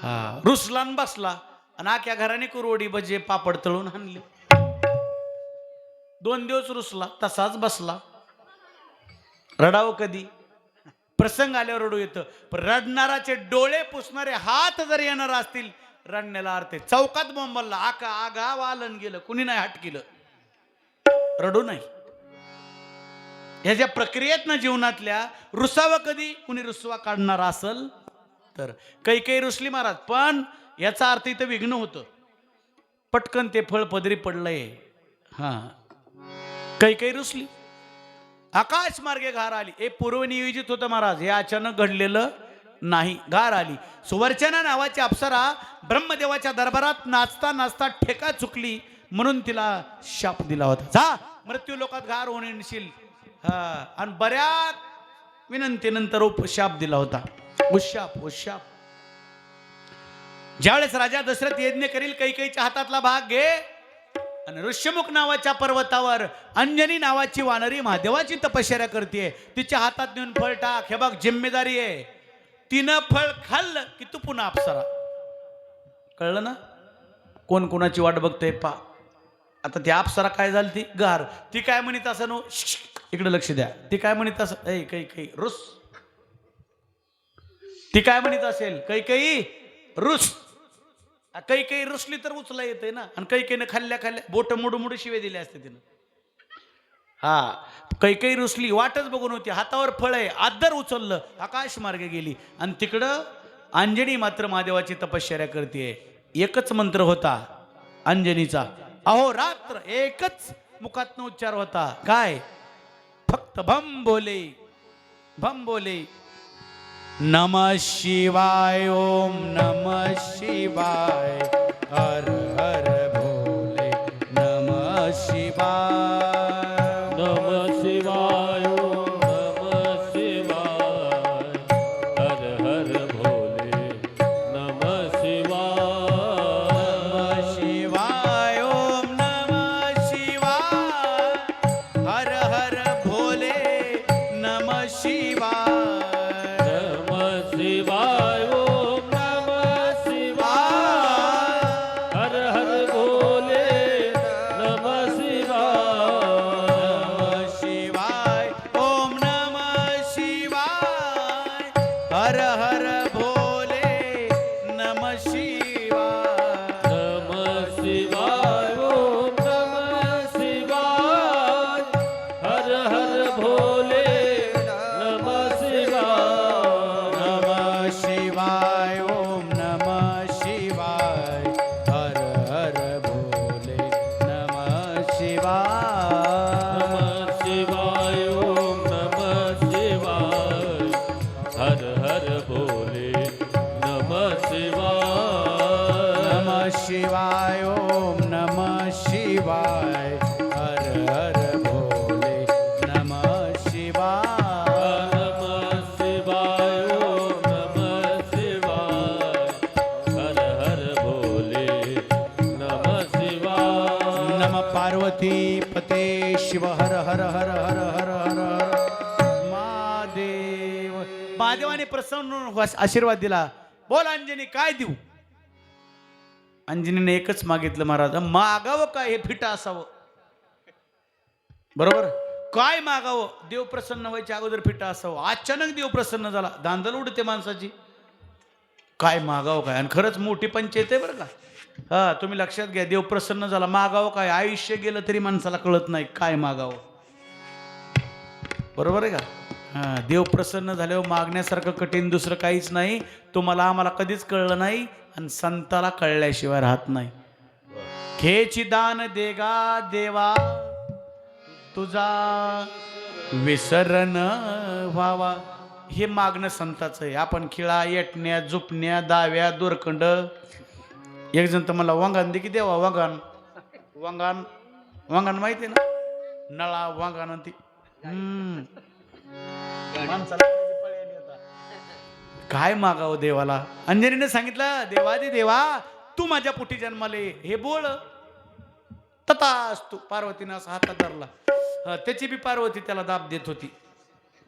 [SPEAKER 1] हा रुसला आणि बसला आणि आख्या घराने कुरवडी भजे पापड तळून आणले 2 दिवस रुसला तसाच बसला रडावं कधी प्रसंग आल्यावर रडू येतं पण रडणाराचे डोळे पुसणारे हात जर येणार असतील रडण्याला अर्थ आहे चौकात बोंबलला आगा वालन गेलं कुणी नाही हट केलं रडू नाही ह्याच्या प्रक्रियेत ना जीवनातल्या रुसावं कधी कुणी रुसवा काढणार असल तर काही रुसली महाराज पण याचा अर्थ इथं विघ्न होतं पटकन ते फळ पदरी पडलंय हा काही रुसली आकाश मार्गे घार आली हे पूर्वनियोजित होतं महाराज हे अचानक घडलेलं नाही घार आली सुवर्चना नावाची अप्सरा ब्रह्मदेवाच्या दरबारात नाचता नाचता ठेका चुकली म्हणून तिला शाप दिला होता जा मृत्यू लोकात घार होणेशील हा आणि बऱ्याच विनंतीनंतर शाप दिला होता उशाप ज्यावेळेस राजा दशरथ यज्ञ करील कैकेयीच्या हातातला भाग घे आणि ऋष्यमुख नावाच्या पर्वतावर अंजनी नावाची वानरी महादेवाची तपश्चर्या करते तिच्या हातात नेऊन फळ टाक हे बघ जिम्मेदारी आहे तिनं फळ खाल्लं की तू पुन्हा अप्सरा कळलं ना कोण कोणाची वाट बघतंय पा आता ती अप्सरा काय झाली ती गार ती काय म्हणत असं नो इकडे लक्ष द्या ती काय म्हणत असं ऐ काही रुस ती काय म्हणत असेल काही रुस काही रुसली तर उचला येते ना आणि काही खाल्ल्या बोट मुडू शिवे दिले असते तिनं हा काही रुसली वाटच बघून होती हातावर फळ आहे आदर उचललं आकाश मार्गे गेली आणि तिकडं अंजनी मात्र महादेवाची तपश्चर्या करते एकच मंत्र होता अंजनीचा अहोरात्र एकच मुखातनं उच्चार होता काय फक्त भम बोले नमः शिवाय ओम नमः शिवाय हर हर भोले शिवाय
[SPEAKER 2] नमः शिवाय ओम नमः शिवाय हर हर भोले नमः शिवाय
[SPEAKER 1] शिवाय ओम नमः शिवाय हर हर भोले नमः शिवाय
[SPEAKER 2] नमः शिवाय ओम नमः शिवाय हर हर भोले नमः शिवाय
[SPEAKER 1] नमः शिवाय ओम नमः शिवाय हर हर भोले नमः शिवाय
[SPEAKER 2] नमः शिवाय ओम नमः शिवाय हर हर भोले नमः शिवाय
[SPEAKER 1] नमः शिवाय ओम नमः शिवाय हर हर भोले नमः शिवाय
[SPEAKER 2] नमः शिवाय ओम नमः शिवाय हर हर भोले नमः शिवाय
[SPEAKER 1] नम पार्वती पते शिव हर हर हर हर हर हर हर महादेव महादेवाने प्रसन्न होऊन आशीर्वाद दिला. बोल अंजनी काय देऊ. अंजनीने एकच मागितलं महाराज, मागावं काय हे फिट असावं. बरोबर काय मागावं. देव प्रसन्न व्हायच्या अगोदर फिट असावं. अचानक देव प्रसन्न झाला, धांदल उडते माणसाची. काय मागावं काय. आणि खरंच मोठी पंचायत आहे बरं का. हा तुम्ही लक्षात घ्या. देव प्रसन्न झाला, मागावं काय. आयुष्य गेलं तरी माणसाला कळत नाही काय मागावं. बरोबर आहे का. हा देव प्रसन्न झाल्यावर मागण्यासारखं कठीण दुसरं काहीच नाही. तुम्हाला आम्हाला कधीच कळलं नाही आणि संताला कळल्याशिवाय राहत नाही. खेची दान देगा देवा तुझा विसरण व्हावा. हे मागणं संताचं आहे. आपण खिळा येटण्या झुपण्या दाव्या दोरखंड. एक जण तर मला वांगान दे की देवा. वांगान वांगान वांगान माहिती आहे ना. नळा वांगान ती माणसाला पळी आली आता. काय मागावं देवाला. अंजनीने सांगितलं देवादी देवा तू माझ्या पोटी जन्माले हे बोल. तथाच तू. पार्वतीनं असा हातात धरला. त्याची बी पार्वती त्याला दाब देत होती.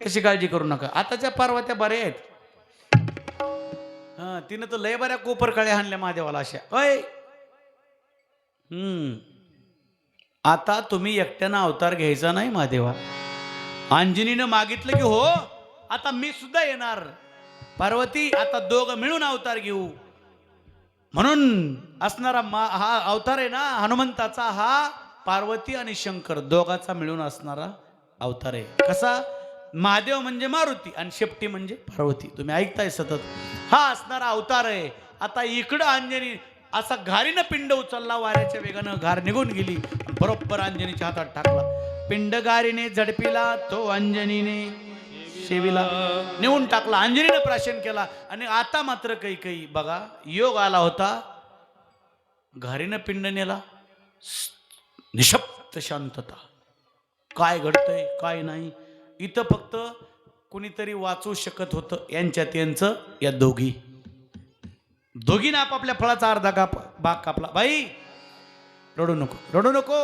[SPEAKER 1] कशी काळजी करू नका. आताच्या पार्वत्या बऱ्या आहेत. तिनं तर लय बऱ्या कोपर कळ्या हाणल्या महादेवाला अशा. अय आता तुम्ही एकट्यानं अवतार घ्यायचा नाही महादेवा. अंजनीनं मागितलं की हो आता मी सुद्धा येणार. पार्वती आता दोघं मिळून अवतार घेऊ. म्हणून असणारा हा अवतार आहे ना हनुमंताचा. हा पार्वती आणि शंकर दोघाचा मिळून असणारा अवतार आहे. कसा. महादेव म्हणजे मारुती आणि शेपटी म्हणजे पार्वती. तुम्ही ऐकताय सतत. हा असणारा अवतार आहे. आता इकडं अंजनी असा घारीनं पिंड उचलला. वाऱ्याच्या वेगानं घार निघून गेली. बरोबर अंजनीच्या हातात टाकला. पिंड गारीने झडपिला तो अंजनीने शेवीला नेऊन टाकला. अंजनीने प्राशन केला. आणि आता मात्र काही काही बघा योग आला होता. घारीनं पिंड नेला. निशब्द शांतता. काय घडतंय काय नाही. इथं फक्त कुणीतरी वाचू शकत होतं. यांच्यात यांचं या दोघीनं आपापल्या फळाचा अर्धा भाग कापला. बाई रडू नको रडू नको.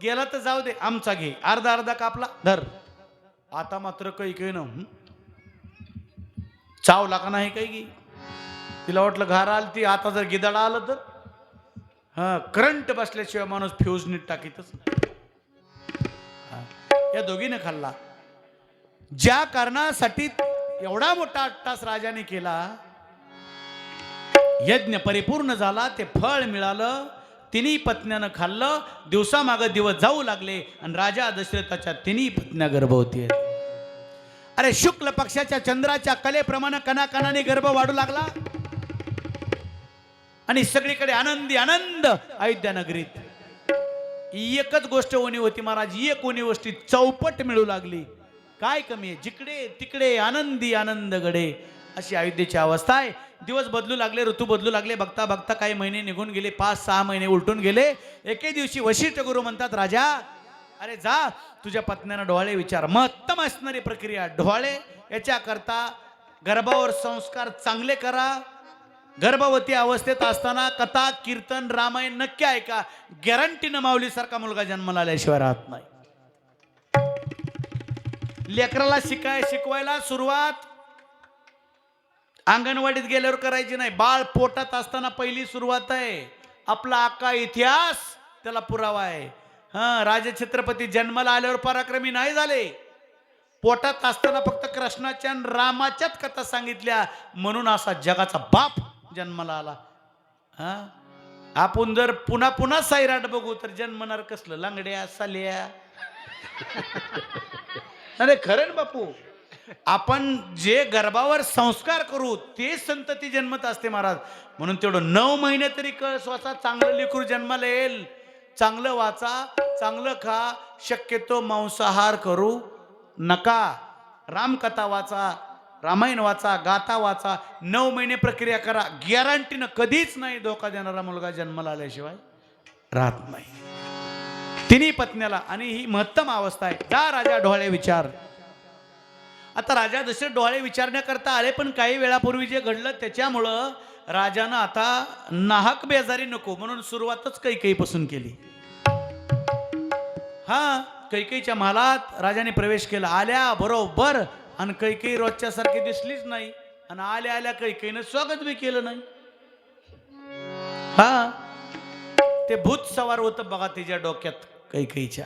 [SPEAKER 1] गेला तर जाऊ दे आमचा घे. अर्धा अर्धा कापला धर. आता मात्र काही काही ना चावला का नाही काही की. तिला वाटलं घार आलं ती. आता जर गिदाड आलं तर करंट बसल्याशिवाय माणूस फ्यूज नीट टाकीतच. या दोघीनं खाल्ला. ज्या कारणासाठी एवढा मोठा अट्टास राजाने केला. यज्ञ परिपूर्ण झाला. ते फळ मिळालं. तिन्ही पत्न्यानं खाल्लं. दिवसामागं दिवस जाऊ लागले आणि राजा दशरथाच्या तिन्ही पत्न्या गर्भवती आहेत. अरे शुक्ल पक्षाच्या चंद्राच्या कलेप्रमाणे कणाकणाने गर्भ वाढू लागला. आणि सगळीकडे आनंदी आनंद अयोध्या नगरीत. एकच गोष्ट उणी होती महाराज. एक उणी गोष्टी चौपट मिळू लागली. काय कमी आहे. जिकडे तिकडे आनंदी आनंद गडे. अशी अयोध्येची अवस्था आहे. दिवस बदलू लागले. ऋतू बदलू लागले. बघता बघता काही महिने निघून गेले. 5-6 महिने उलटून गेले. एके दिवशी वशिष्ठ गुरु म्हणतात राजा अरे जा तुझ्या पत्न्यांना डोहाळे विचार. महत्तम असणारी प्रक्रिया डोहाळे. याच्याकरता गर्भावर संस्कार चांगले करा. गर्भवती अवस्थेत असताना कथा कीर्तन रामायण नक्की ऐका. गॅरंटीनं माऊलीसारखा मुलगा जन्माला आल्याशिवाय राहत नाही. लेकराला शिकवायला सुरुवात अंगणवाडीत गेल्यावर करायची नाही, बाळ पोटात असताना पहिली सुरुवात आहे. आपला अख्खा इतिहास त्याला पुरावा आहे. राजे छत्रपती जन्माला आल्यावर पराक्रमी नाही झाले, पोटात असताना फक्त कृष्णाच्या आणि रामाच्याच कथा सांगितल्या म्हणून असा जगाचा बाप जन्माला आला. आपण जर पुन्हा पुन्हा सैराट बघू तर जन्मणार कसलं, लंगड्या साल्या. अरे खरं ना बापू, आपण जे गर्भावर संस्कार करू ते संतती जन्मत असते महाराज. म्हणून तेवढं 9 महिने तरी स्वतः चांगलं लेकरू जन्माला येईल. चांगलं वाचा, चांगलं खा, शक्यतो मांसाहार करू नका. रामकथा वाचा, रामायण वाचा, गाथा वाचा, 9 महिने प्रक्रिया करा. गॅरंटीनं कधीच नाही धोका देणारा मुलगा जन्माला आल्याशिवाय राहत नाही. तिन्ही पत्न्याला, आणि ही महत्तम अवस्था आहे. जा राजा डोळे विचार. आता राजा जसे डोळे विचारण्याकरता आले, पण काही वेळापूर्वी जे घडलं त्याच्यामुळं राजानं आता नाहक बेजारी नको म्हणून सुरुवातच कैकेयीपासून केली. कैकेयीच्या महालात राजाने प्रवेश केला. आल्या बरोबर, आणि कैकेयी रोजच्या सारखी दिसलीच नाही, आणि आल्या आल्या कैकेयीनं स्वागत बी केलं नाही. ते भूत सवार होतं बघा तिच्या डोक्यात कैकेयीच्या.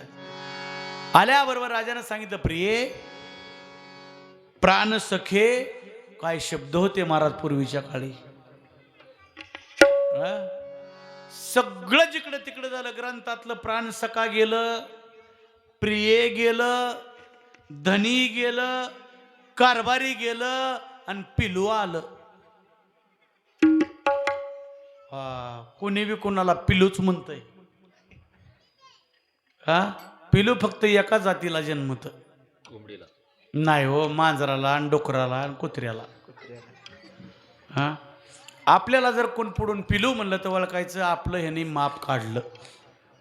[SPEAKER 1] आल्याबरोबर राजाने सांगितलं, प्रिये प्राण सखे, काय शब्द होते महाराज पूर्वीच्या काळी. सगळं जिकडं तिकडं झालं. ग्रंथातलं प्राण सखा गेलं, प्रिये गेलं, धनी गेलं, कारभारी गेलं, आणि पिलू आलं. कोणी बी कोणाला पिलूच म्हणतंय. पिलू फक्त एका जातीला जन्मत नाही हो, मांजराला आणि डोकराला आणि कुत्र्याला. आपल्याला जर कोण पुढून पिलू म्हणलं तर ओळखायचं आपलं ह्याने माप काढलं.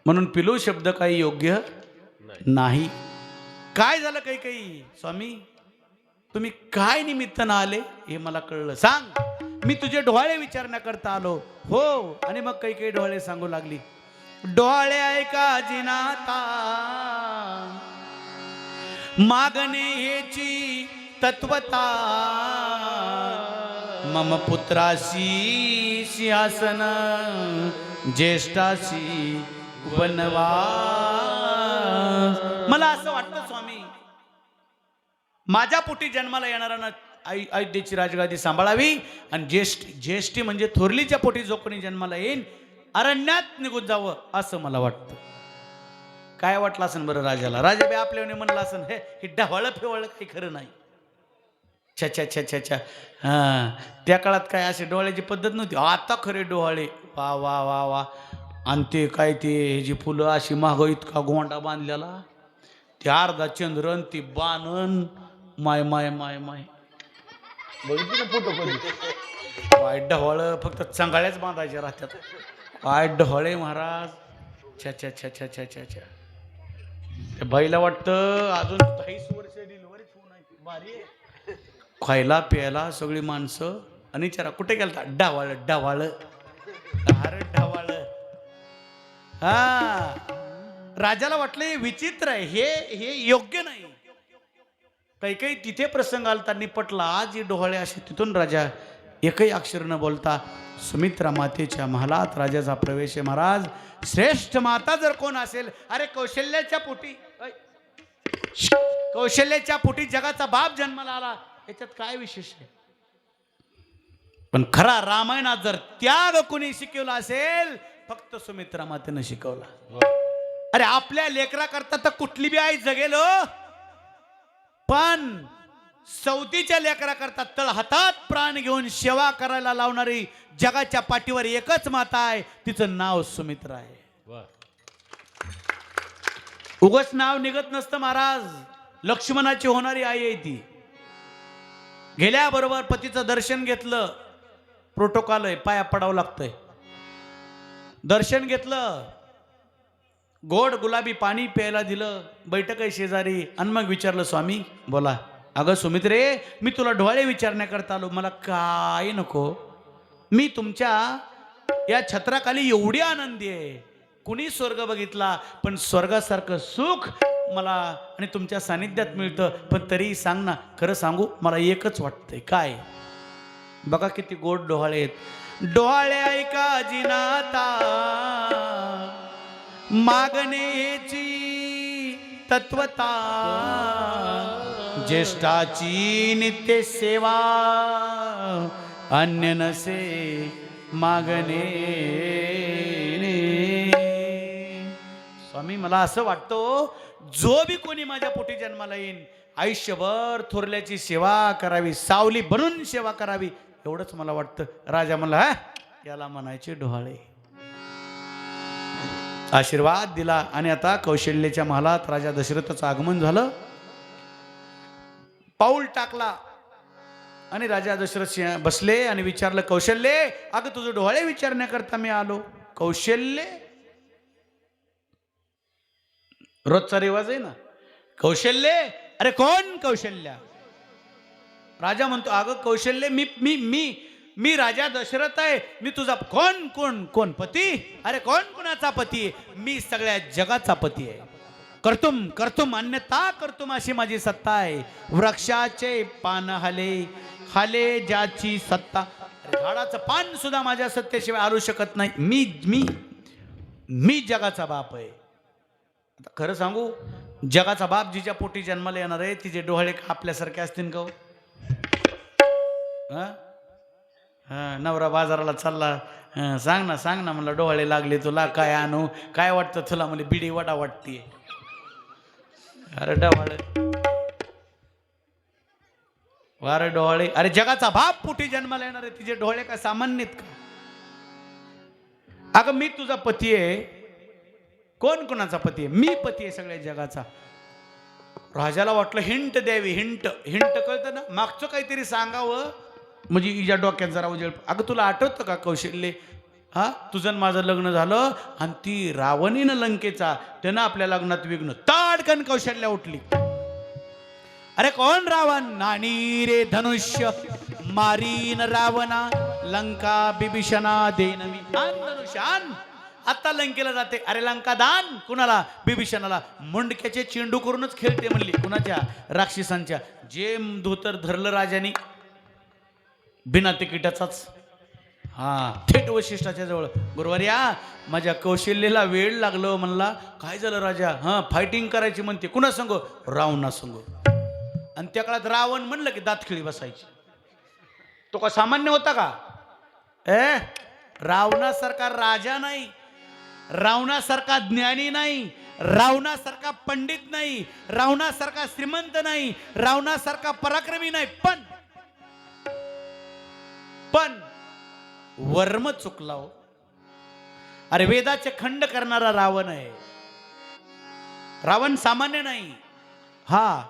[SPEAKER 1] म्हणून पिलू शब्द काही योग्य नाही. काय झालं काही स्वामी, तुम्ही काय निमित्तानं आले हे मला कळलं. सांग, मी तुझे डोळे विचारण्याकरता आलो. हो. आणि मग काही डोळे सांगू लागली. डोळे ऐका जिनाता, मागणे हेची तत्वता, मम पुत्रासी सिंहासन, ज्येष्ठासी वनवास. मला असं वाटतं स्वामी, माझ्या पोटी जन्माला येणाऱ्यांना अयोध्येची राजगादी सांभाळावी, आणि ज्येष्ठी म्हणजे थोरलीच्या पोटी जो कोणी जन्माला येईल अरण्यात निघून जावं असं मला वाटतं. काय वाटलं असेल बरं राजाला? राजा बी आपल्याने म्हणलं असेल, हे ढवळ फिवळ काही खरं नाही. छा छा छा छा. त्या काळात काय असे डोळ्याची पद्धत नव्हती. आता खरे डोळे वा वा वा वा. आणि ते काय ते जी फुलं अशी माग इतका गोंडा बांधलेला, ते अर्धा चंद्रन, ती बाणन, माय माय माय माय. बघितलं ना फोटो कधी? काय ढवळ, फक्त चंगाळ्याच बांधायच्या राहत्यात. काय ढवळे महाराज. छा छा छा छा छा छा छा. त्या बाईला वाटतं अजून 23 वर्ष डिलिव्हरीच होऊन आहे. भारी खायला प्यायला सगळी माणसं. आणि विचारा कुठे गेलता? डावाळ डावाळ. अरे डावाळ. राजाला वाटलं विचित्र आहे, हे योग्य नाही. काही तिथे प्रसंग आलता, निपटला. आज डोहाळे असे. तिथून राजा एकही अक्षर न बोलता सुमित्रा मातेच्या महालात राजाचा प्रवेश आहे. महाराज, श्रेष्ठ माता जर कोण असेल, अरे कौशल्याच्या पोटी जगाचा बाप जन्माला आला, याच्यात काय विशेष आहे? पण खरा रामायणात जर त्याग कोणी शिकवला असेल, फक्त सुमित्रा मातेनं शिकवला. अरे आपल्या लेकरा करता तर कुठली बी आई जगेल, पण सौतीच्या लेकरा करता तळ हातात प्राण घेऊन सेवा करायला लावणारी जगाच्या पाठीवर एकच माता आहे, तिचं नाव सुमित्रा आहे. उगाच नाव निघत नसतं महाराज. लक्ष्मणाची होणारी आई आहे ती. गेल्याबरोबर पतीचं दर्शन घेतलं. प्रोटोकॉल आहे, पाया पडावं लागतंय. दर्शन घेतलं, गोड गुलाबी पाणी प्यायला दिलं, बैठक आहे शेजारी. आणि मग विचारलं, स्वामी बोला. अगं सुमित्रे, मी तुला डोळे विचारण्याकरता आलो. मला काय नको, मी तुमच्या या छत्राखाली एवढी आनंदी आहे. कुणी स्वर्ग बघितला, पण स्वर्गासारखं सुख मला आणि तुमच्या सानिध्यात मिळतं, पण तरीही सांग ना. खरं सांगू, मला एकच वाटतंय. काय? बघा किती गोड डोहाळे आहेत. डोहाळे ऐका जिनाता मागणेची तत्वता, ज्येष्ठाची नित्य सेवा अन्य नसे मागणे. स्वामी, मला असं वाटतं, जो बी कोणी माझ्या पोटी जन्माला येईन, आयुष्यभर थोरल्याची सेवा करावी, सावली बनून सेवा करावी, एवढंच मला वाटतं. राजा म्हणला, हा याला म्हणायचे डोहाळे. आशीर्वाद दिला आणि आता कौशल्याच्या महालात राजा दशरथाचं आगमन झालं. पाऊल टाकला आणि राजा दशरथ बसले आणि विचारलं, कौशल्ये, अगं तुझं डोहाळे विचारण्याकरता मी आलो. कौशल्य, रोजचा रिवाज आहे ना, कौशल्य. अरे कोण कौशल्या? राजा म्हणतो, अगं कौशल्य, मी मी मी मी राजा दशरथ आहे. मी तुझा कोण कोण कोण पती? अरे कोण कोणाचा पती आहे? मी सगळ्या जगाचा पती आहे. कर्तुम कर्तुम अन्यथा कर्तुम अशी माझी सत्ता आहे. वृक्षाचे पान हले हले ज्याची सत्ता. अरे झाडाचं पान सुद्धा माझ्या सत्तेशिवाय हलू शकत नाही. मी मी मी जगाचा बाप आहे. आता खरं सांगू, जगाचा बाप जिच्या पोटी जन्माला येणार आहे, तिचे डोहाळे आपल्यासारखे असतील का? नवरा बाजाराला चालला, सांग ना मला डोहाळे लागले तुला, काय आणू, काय वाटतं तुला? म्हणजे बिडी वडा वाटते. अरे डोहाळे, वारे डोहाळे. अरे जगाचा बाप पोटी जन्माला येणार आहे, तिचे डोहाळे काय सामान्य आहेत का? अगं मी तुझा पती आहे. कोण कोणाचा पती आहे? मी पती आहे सगळ्या जगाचा. राजाला वाटलं हिंट द्यावी. हिंट कळतं ना, मागचं काहीतरी सांगावं म्हणजे हिच्या डोक्यात जरा उजेड. अगं तुला आठवतं का कौशल्य, हा तुझं माझं लग्न झालं आणि ती रावणीनं लंकेचा, त्यानं आपल्या लग्नात विघ्न. ताडकन कौशल्या उठली. अरे कोण रावण? नाणी रे धनुष्य मारीन रावणा, लंका बिभीषणा देन मी. धनुष्य आण, आता लंकेला जाते. अरे लंका दान कुणाला? बिभीषणाला. मुंडक्याचे चेंडू करूनच खेळते म्हणली. कुणाच्या? राक्षसांच्या. जे धोतर धरलं राजाने बिना तिकिटाचाच, हा थेट वशिष्ठाच्या जवळ. गुरुवर्या, माझ्या कौशल्याला वेळ लागलो. म्हणला काय झालं राजा? हा फायटिंग करायची म्हणते. कुणा संग? रावणा संग. आणि त्या काळात रावण म्हणलं की दातखिळी बसायची. तो का सामान्य होता का? रावणासारखा राजा नाही, रावणासारखा ज्ञानी नाही, रावणासारखा पंडित नाही, रावणासारखा श्रीमंत नाही, रावणासारखा पराक्रमी नाही, पण वर्म चुकला हो. अरे वेदाचे खंड करणारा रावण आहे. रावण सामान्य नाही. हा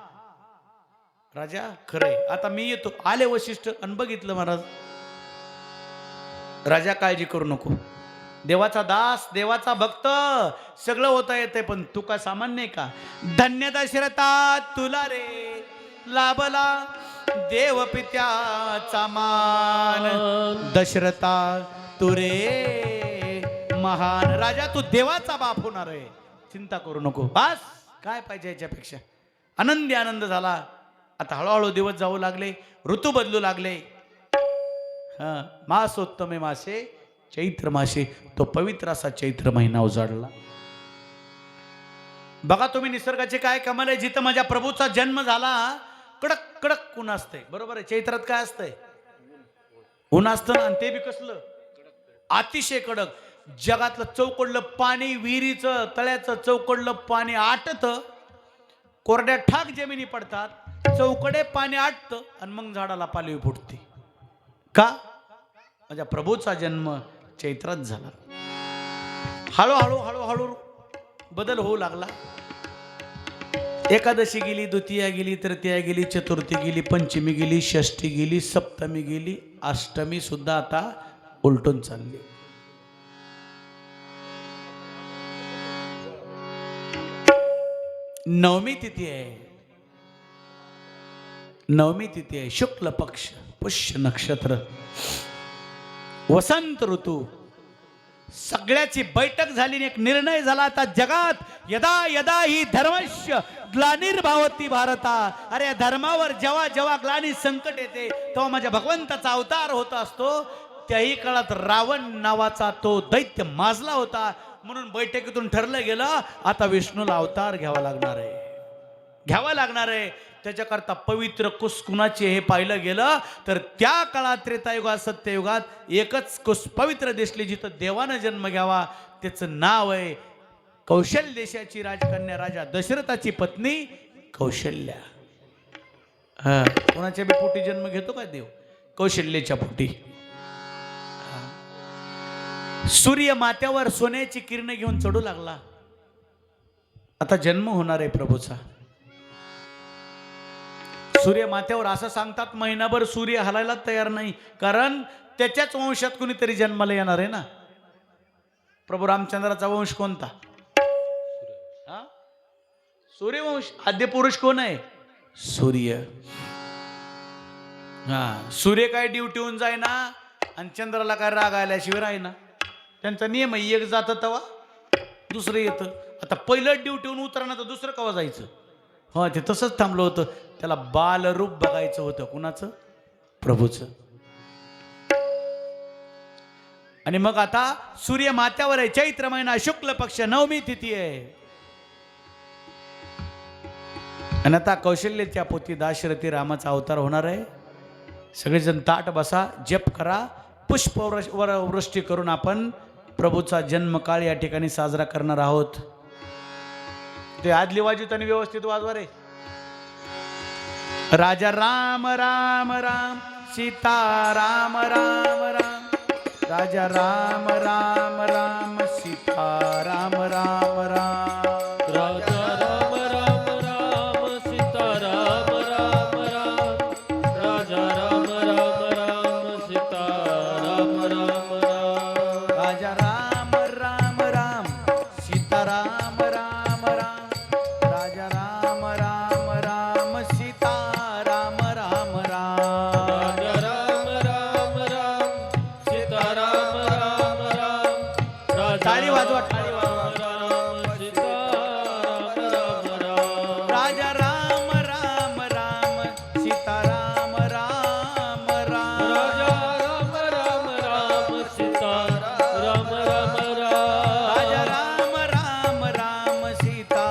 [SPEAKER 1] राजा खरंय. आता मी येतो. आले वशिष्ठ आणि बघितलं महाराज. राजा काळजी करू नको, देवाचा दास, देवाचा भक्त, सगळं होता येते, पण तू का सामान्य आहे का? धन्य दशरथा तुला रे लाभला देव पित्याचा मान, दशरथा तू रे महान. राजा तू देवाचा बाप होणार आहे, चिंता करू नको. बस काय पाहिजे याच्यापेक्षा? आनंदी आनंद झाला. आता हळूहळू दिवस जाऊ लागले, ऋतू बदलू लागले. मासोत्तमे मासे चैत्र मासे, तो पवित्र असा चैत्र महिना उजाडला. बघा तुम्ही निसर्गाचे काय कमाल आहे. जिथं माझ्या प्रभूचा जन्म झाला, कडक कडक ऊन असते. बरोबर आहे. चैत्रात काय असतंय? ऊन असतं, आणि ते बी कसलं? अतिशय कडक. जगातलं चौकडलं पाणी, विहिरीचं तळ्याचं चौकडलं पाणी आटतं, कोरड्या ठाक जमिनी पडतात, चौकडे पाणी आटतं आणि मग झाडाला पालवी फुटते. का? माझ्या प्रभूचा जन्म चैत्रात झाला. हळूहळू हळूहळू बदल होऊ लागला. एकादशी गेली, द्वितीया गेली, तृतीया गेली, चतुर्थी गेली, पंचमी गेली, षष्ठी गेली, सप्तमी गेली, अष्टमी सुद्धा आता उलटून चालली. नवमी तिथी आहे. नवमी तिथी आहे, शुक्ल पक्ष, पुष्य नक्षत्र, वसंत ऋतू. सगळ्याची बैठक झाली आणि एक निर्णय झाला. आता जगात यदा यदा ही धर्मस्य ग्लानिर्भावती भारता, अरे या धर्मावर जेव्हा जेव्हा ग्लानी संकट येते तेव्हा माझ्या भगवंताचा अवतार होत असतो. त्याही काळात रावण नावाचा तो दैत्य माजला होता. म्हणून बैठकीतून ठरलं गेलं आता विष्णूला अवतार घ्यावा लागणार आहे. त्याच्याकरता पवित्र कुस कुणाचे हे पाहिलं गेलं तर त्या काळात त्रेतायुगात सत्ययुगात एकच कुस पवित्र दिसली जिथं देवानं जन्म घ्यावा. त्याचं नाव आहे कौशल्य देशाची राजकन्या राजा दशरथाची पत्नी कौशल्या. कोणाच्या बी पोटी जन्म घेतो का देव? कौशल्याच्या पोटी. सूर्य माथ्यावर सोन्याची किरण घेऊन चढू लागला. आता जन्म होणार आहे प्रभूचा. सूर्य माथ्यावर असं सांगतात महिनाभर सूर्य हलायला तयार नाही, कारण त्याच्याच वंशात कुणीतरी जन्माला येणार आहे ना. प्रभू रामचंद्राचा वंश कोणता? सूर्यवंश. आद्य पुरुष कोण आहे? सूर्य. सूर्य काय ड्युटीहून जाय ना आणि चंद्राला काय राग आल्याशिवाय राही ना. त्यांचा नियम आहे, एक जातं तेव्हा दुसरं येतं. आता पहिलं ड्युटीहून उतरा ना तर दुसरं केव्हा जायचं? हो, ते तसंच थांबलं होतं. त्याला बालरूप बघायचं होतं. कुणाचं? प्रभूचं. आणि मग आता सूर्य माथ्यावर आहे. चैत्र महिना शुक्ल पक्ष नवमी तिथी आहे. आणि आता कौशल्याच्या पोती दाशरथी रामाचा अवतार होणार आहे. सगळेजण ताट बसा, जप करा, पुष्प वृष्टी करून आपण प्रभूचा जन्मकाळ या ठिकाणी साजरा करणार आहोत. ते आदली वाजवीत आणि व्यवस्थित वाजवा रे. राजा राम राम राम सीता राम राम राम. राजा राम राम राम सीता राम राम राम.
[SPEAKER 2] राजा राम राम राम सीता राम राम राम. राजा राम राम राम सीता राम राम राम.
[SPEAKER 1] राजा राम राम राम सीता राम राम राम. राजा राम राम राम सीता राम राम राम.
[SPEAKER 2] राजा राम राम राम सीता राम राम राम. राजा
[SPEAKER 1] टाळी वाजवा, टाळी वाजवा.
[SPEAKER 2] राम सीता राम राम राम.
[SPEAKER 1] राजा राम राम राम सीता राम राम राम.
[SPEAKER 2] राजा राम राम राम सीता राम राम राम.
[SPEAKER 1] राजा राम राम राम सीता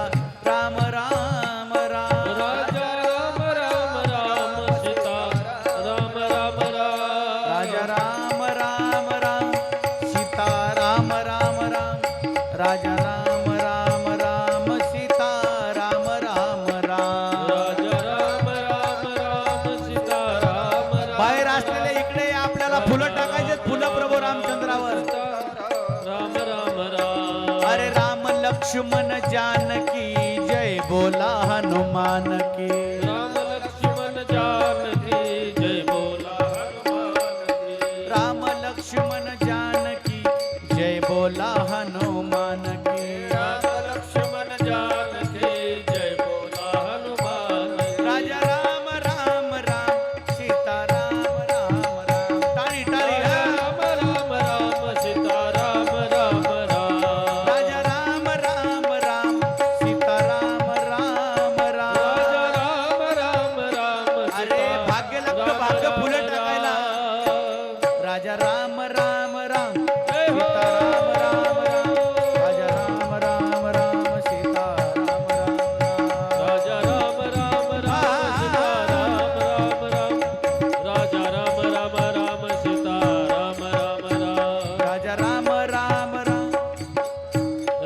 [SPEAKER 1] राम राम राम.
[SPEAKER 2] राजा राम राम राम सीता राम राम राम.
[SPEAKER 1] राजा राम राम राम सीता राम राम राम. राजा राम राम राम सीता राम राम राम.
[SPEAKER 2] राजा राम राम राम सीता राम राम.
[SPEAKER 1] बाहेर असलेले इकडे या, आपल्याला फुलं टाकायचे. फुलं प्रभू रामचंद्रावर.
[SPEAKER 2] राम राम राम.
[SPEAKER 1] अरे राम लक्ष्मण जानकी जय बोला हनुमान की.
[SPEAKER 2] राम लक्ष्मण जानकी जय बोला हनुमान की.
[SPEAKER 1] राम लक्ष्मण जानकी जय बोला हनुमान की.
[SPEAKER 2] राम लक्ष्मण जानकी जय बोला हनुमान की.
[SPEAKER 1] राजा राम राम राम सीता राम राम राम. टाळी टाळी.
[SPEAKER 2] राम राम राम सीता राम राम राम.
[SPEAKER 1] राजा राम राम राम सीता राम राम राम.
[SPEAKER 2] राजा राम राम राम
[SPEAKER 1] अरे भाग्य लागतं, भाग्य फुलं टाकायला. राजा राम राम राम सीता राम राम राम. राजा राम राम राम सीता राम राम राम.
[SPEAKER 2] राजा राम राम राम सीता राम राम राम. राजा राम राम राम सीता राम राम राम.
[SPEAKER 1] राजा राम राम राम.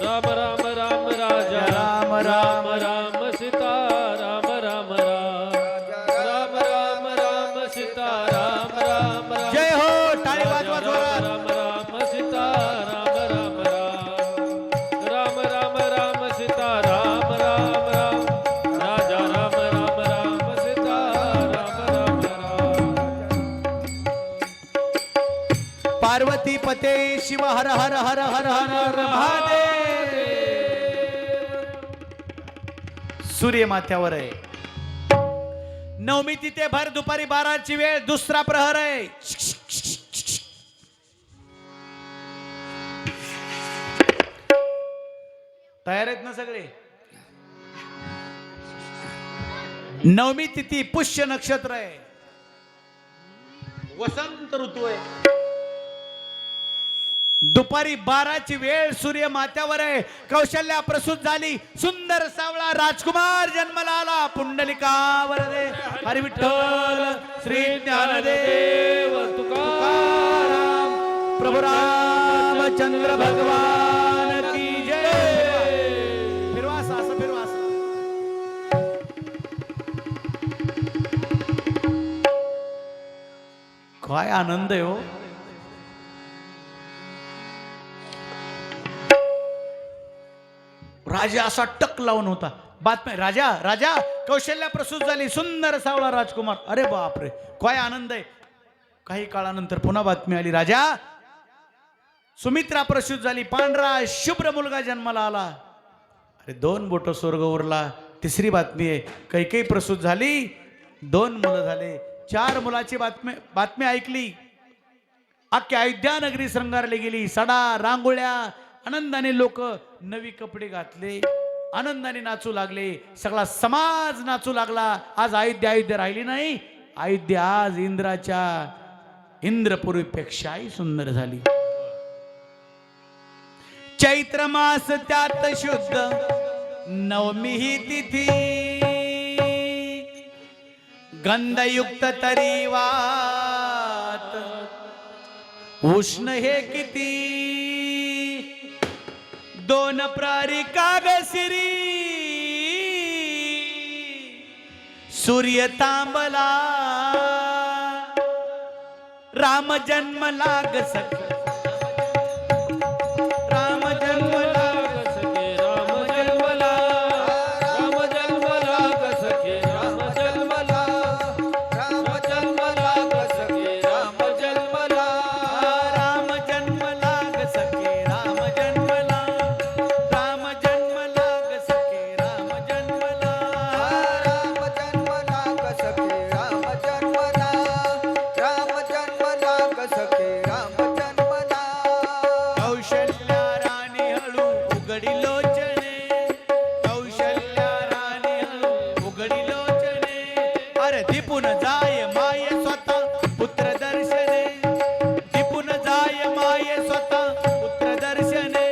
[SPEAKER 2] राम राम राम राजा
[SPEAKER 1] राम
[SPEAKER 2] राम राम सीता राम राम राम. राम राम राम सीता राम राम राम.
[SPEAKER 1] जय हो. टाळी वाजवा जोरात.
[SPEAKER 2] राम राम सीता राम राम राम. राम राम राम सीता राम राम राम. राजा राम राम राम सीता राम राम राम.
[SPEAKER 1] पार्वती पते शिव हर हर हर हर हर हर महादेव. सूर्य माथ्यावर आहे. नवमी तिथे भर दुपारी 12ची वेळ. दुसरा प्रहर आहे. तयार आहेत ना सगळे? नवमी तिथी पुष्य नक्षत्र आहे, वसंत ऋतू आहे, दुपारी 12ची वेळ, सूर्य माथ्यावर आहे. कौशल्या प्रसूत झाली, सुंदर सावळा राजकुमार जन्माला आला. पुंडलिकावर दे हरी विठ्ठल श्री ज्ञानदेव तुकाराम प्रभू रामचंद्र भगवान की जय. फिरवा असं फिरवा असं. काय आनंद आहे हो. राजा असा टक लावून होता. बातम्या, राजा राजा कौशल्या प्रसूत झाली, सुंदर सावळा राजकुमार. अरे बापरे, काय आनंद आहे. काही काळानंतर पुन्हा बातमी आली, राजा सुमित्रा प्रसूत झाली, पांढरा शुभ्र मुलगा जन्माला आला. अरे 2 बोट स्वर्ग उरला. तिसरी बातमी आहे, कैकेयी प्रसूत झाली, 2 मुलं झाले. 4 मुलाची बातमी ऐकली. अख्खी अयोध्या नगरी श्रंगारली गेली. सडा रांगोळ्या, आनंदाने लोक नवी कपडे घातले, आनंदाने नाचू लागले. सगळा समाज नाचू लागला. आज अयोध्या राहिली नाही. अयोध्या आज इंद्रपुरीपेक्षाही सुंदर झाली. चैत्र मास त्यात शुद्ध नवमी ही तिथी, गंधयुक्त तरी वात उष्ण हे किती. 2 प्रारी कागसिरी सूर्य तांबला. राम जन्म लाग सक, राम जन्म लाग सके, राम जन्मला,
[SPEAKER 2] राम जन्म लाग सखे राम जन्मला, राम जन्म लाग सखे राम जन्मला,
[SPEAKER 1] राम जन्म लाग सके, राम जन्मला, राम जन्म लाग सके, राम जन्मला.
[SPEAKER 3] राम जन्म लाग सखे राम जन्मला, राम जन्म लाग सखे राम जन्मला.
[SPEAKER 1] कौशल्या राणी हळू उघडी लोचने, कौशल्या राणी हळू उघडी लोचने. अरे दीपून जाय माय स्वतः पुत्र दर्शने, दीपून जाय माय स्वतः पुत्र दर्शने.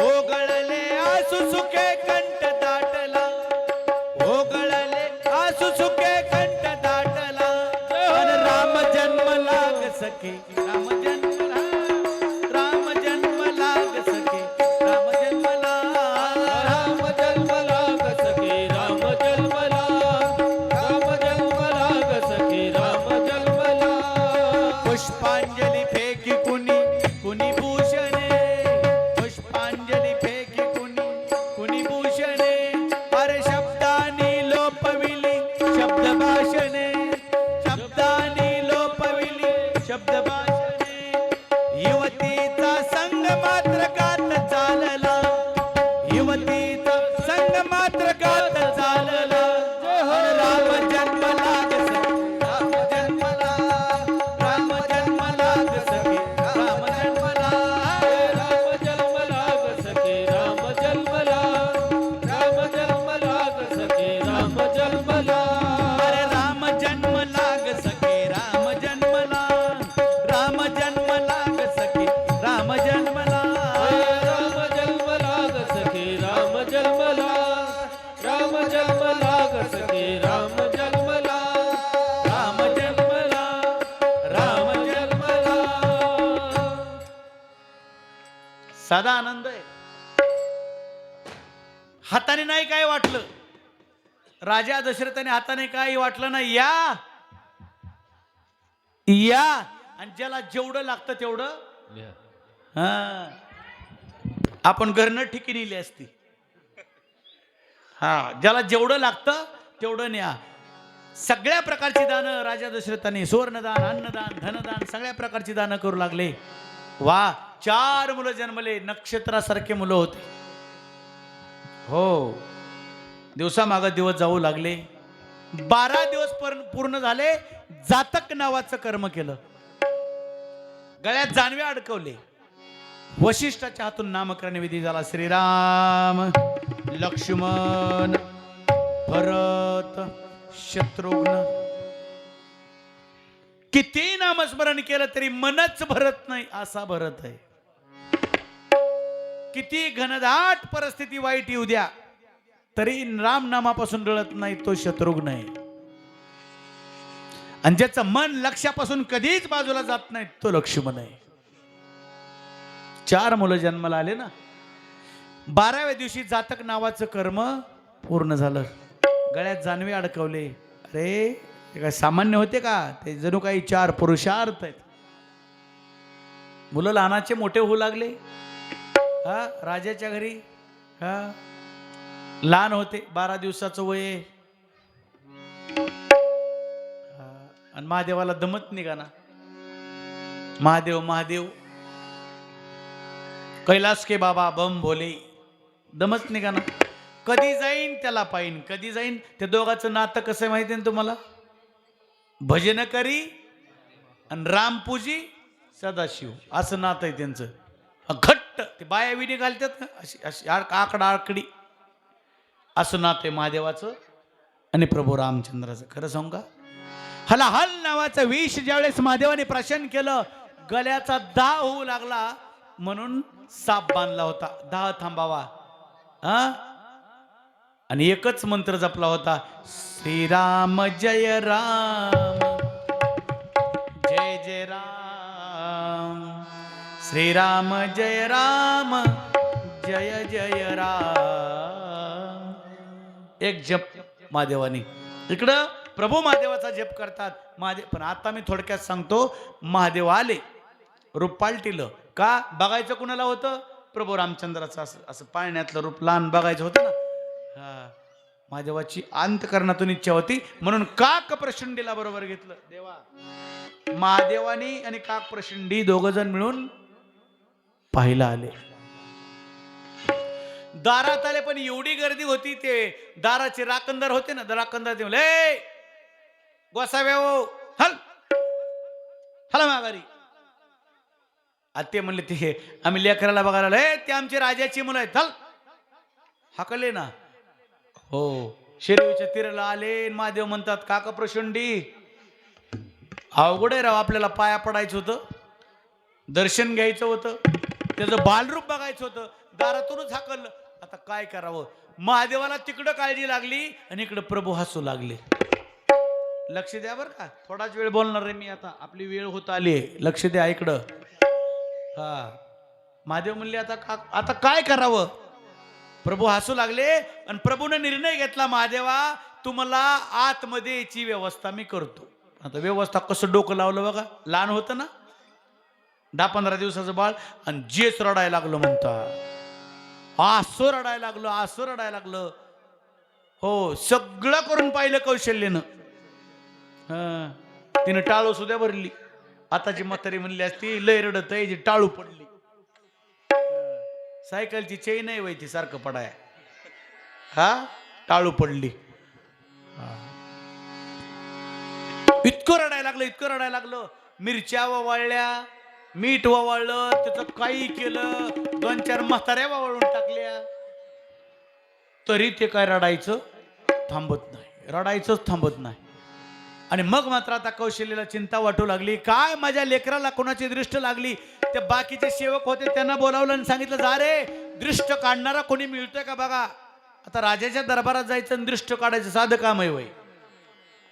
[SPEAKER 1] ओगळले आसू सुखे कंठ दाटला, ओगळले आसू सुखे कंठ दाटला. अन राम जन्म लाग सखे, राम जन्मला, राम जन्म लाग सखे, राम जन्मला.
[SPEAKER 2] राम जन्म लाग सखे राम जन्मला, राम जन्म लाग सखे राम जन्मला.
[SPEAKER 1] पुष्पांजली फेकी कुणी कुणी भूषणे, पुष्पांजली फेकी कुणी कुणी भूषणे. अरे शब्दानी लोपविली शब्द भाषणे, शब्दानी लोपविली शब्द भाषणे. युवतीचा संग मात्र गात चालला, युवतीचा संग मात्र गात चालला. अन राम जन्म लाग सखे, राम जन्मला, राम जन्म लाग सखे, राम जन्मला.
[SPEAKER 2] राम जन्म लाग सखे राम जन्मला, राम जन्म लाग सखे राम जन्मला.
[SPEAKER 1] अरे राम जन्म लाग सखे, राम जन्मला, राम जन्म लाग सखे, राम जन्मला.
[SPEAKER 2] राम जन्म लाग सखे राम जन्मला, राम जन्म लाग सखे राम जन्मला,
[SPEAKER 1] राम जन्मला, राम जन्मला. साधा आनंद आहे. हाताने नाही काय वाटलं, राजा दशरथाने हाताने काही वाटलं नाही. या या आणि ज्याला जेवढं लागतं तेवढं हा आपण घरनं ठिकी नेली असती. हा ज्याला जेवढं लागतं तेवढं न्या. सगळ्या प्रकारची दानं राजा दशरथाने, सुवर्णदान, अन्नदान, धनदान, सगळ्या प्रकारची दानं करू लागले. वा 4 मुलं जन्मले, नक्षत्रासारखे मुलं होते. हो दिवसामागं दिवस जाऊ लागले. 12 दिवस पूर्ण झाले. जातक नावाचं कर्म केलं, गळ्यात जानवे अडकवले. वशिष्ठाच्या हातून नामकरण विधी झाला. श्रीराम, लक्ष्मण, भरत, शत्रुघ्न. किती नामस्मरण केलं तरी मनच भरत नाही असा भरत आहे. किती घनदाट परिस्थिती वाईट येऊ द्या तरी राम नामापासून डळत नाही तो शत्रुघ्न आहे. आणि ज्याचं मन लक्ष्यापासून कधीच बाजूला जात नाही तो लक्ष्मण आहे. 4 मुलं जन्माला आले ना. 12व्या दिवशी जातक नावाचं कर्म पूर्ण झालं. गळ्यात जानवे अडकवले. अरे ते काय सामान्य होते का? ते जणू काही 4 पुरुषार्थ आहेत. मुलं लहानाचे मोठे होऊ लागले. हा राजाच्या घरी हा लहान होते, 12 दिवसाचं वय. आणि महादेवाला दमत निघाना. महादेव महादेव कैलास के बाबा बम भोले, दमत निघाना. कधी जाईन त्याला पाहिन, कधी जाईन. त्या दोघांचं नातं कसं आहे माहिती आहे ना तुम्हाला? भजन करी आणि रामपूजी सदाशिव असं नातं आहे त्यांचं. घट्ट. ते बाया विणी घालतात ना अशी अशी आकडा आकडी, असं नातं आहे महादेवाचं आणि प्रभू रामचंद्राचं. खरं सांगू का? हलाहल नावाचं विष ज्यावेळेस महादेवाने प्राशन केलं, गळ्याचा दाह होऊ लागला म्हणून साप बांधला होता. दाह थांबावा. आणि एकच मंत्र जपला होता, श्रीराम जय राम, जय जय राम, श्रीराम जय राम, जय जय राम. एक जप महादेवानी. इकडं प्रभू महादेवाचा जप करतात महादेव. पण आता मी थोडक्यात सांगतो. महादेव आले, रूप पालटिलं का? बघायचं कुणाला होतं? प्रभू रामचंद्राचं. असं असं पाळण्यातलं रूप लहान बघायचं होतं ना. हा महादेवाची अंतकरणातून इच्छा होती म्हणून काक प्रशंडीला बरोबर घेतलं. देवा महादेवानी आणि काक प्रशंडी दोघ जण मिळून पाहायला आले. दारात आले पण एवढी गर्दी होती. ते दाराचे राखणदार होते ना, राखणदार ते म्हणले, गोसाव्या हल हला माघारी. आता ते म्हणले, ते आम्ही लेकराला बघायला आलो. ते आमची राजाची मुलं आहेत, हल. हाकले ना. हो शिरवीच्या तीराला आले. महादेव म्हणतात, काका प्रशंडी अवघड आहे राव, आपल्याला पाया पडायचं होतं, दर्शन घ्यायचं होतं, त्याचं बालरूप बघायचं होतं, दारातूनच हाकललं. आता काय करावं? महादेवाला तिकडं काळजी लागली आणि इकडं प्रभू हसू लागले. लक्ष द्या बरं का, थोडाच वेळ बोलणार आहे मी आता, आपली वेळ होत आली आहे. लक्ष द्या इकडं. हा महादेव म्हणले, आता काय करावं? प्रभू हसू लागले आणि प्रभूने निर्णय घेतला, महादेवा तुम्हाला आतमध्ये याची व्यवस्था मी करतो. आता व्यवस्था कसं डोकं लावलं बघा. लहान होतं ना, 10-15 दिवसाचं बाळ, आणि जेच रडायला लागलं म्हणता. असं रडायला लागलं, असं रडायला लागलं. हो सगळं करून पाहिलं कौशल्यनं. तिनं टाळू सुद्धा भरली. आताची म्हातारी म्हणली असती, लय रडत आहे, जी टाळू पडली. सायकलची चेन नाही व्हायची सारखं पडाय, हा टाळू पडली. इतकं रडायला लागलं, इतकं रडायला लागलं. मिरच्या ववाळल्या, मीठ ववाळलं, त्याचं काही केलं, 2-4 म्हाताऱ्या ववाळून टाकल्या, तरी ते काय रडायचं थांबत नाही, रडायचंच थांबत नाही. आणि मग मात्र आता कौशल्याला चिंता वाटू लागली, काय माझ्या लेकराला कोणाची दृष्ट लागली. ते बाकीचे सेवक होते त्यांना बोलावलं आणि सांगितलं, जा रे दृष्ट काढणारा कोणी मिळतोय का बघा. आता राजाच्या दरबारात जायचं आणि दृष्ट काढायचं साधं काम आहे वय.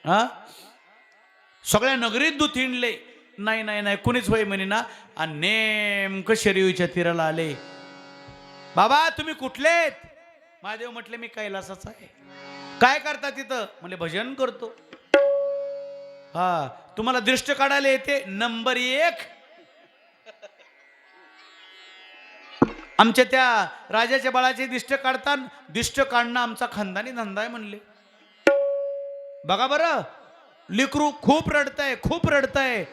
[SPEAKER 1] हा सगळ्या नगरीत दूत हिंडले, नाही नाही नाही कुणीच वय म्हणे ना. आणि नेमकं शरीच्या तीराला आले. बाबा तुम्ही कुठलेत? महादेव म्हटले, मी कैलासाचा आहे. काय करता तिथं? म्हणले, भजन करतो. हा तुम्हाला दृष्ट काढायला येते? नंबर 1 आमच्या त्या राजाच्या बाळाचे दिष्ट काढतात. दिष्ट काढणं आमचा खानदानी धंदा आहे म्हणले. बघा बरं, लेकरू खूप रडतंय, खूप रडतंय.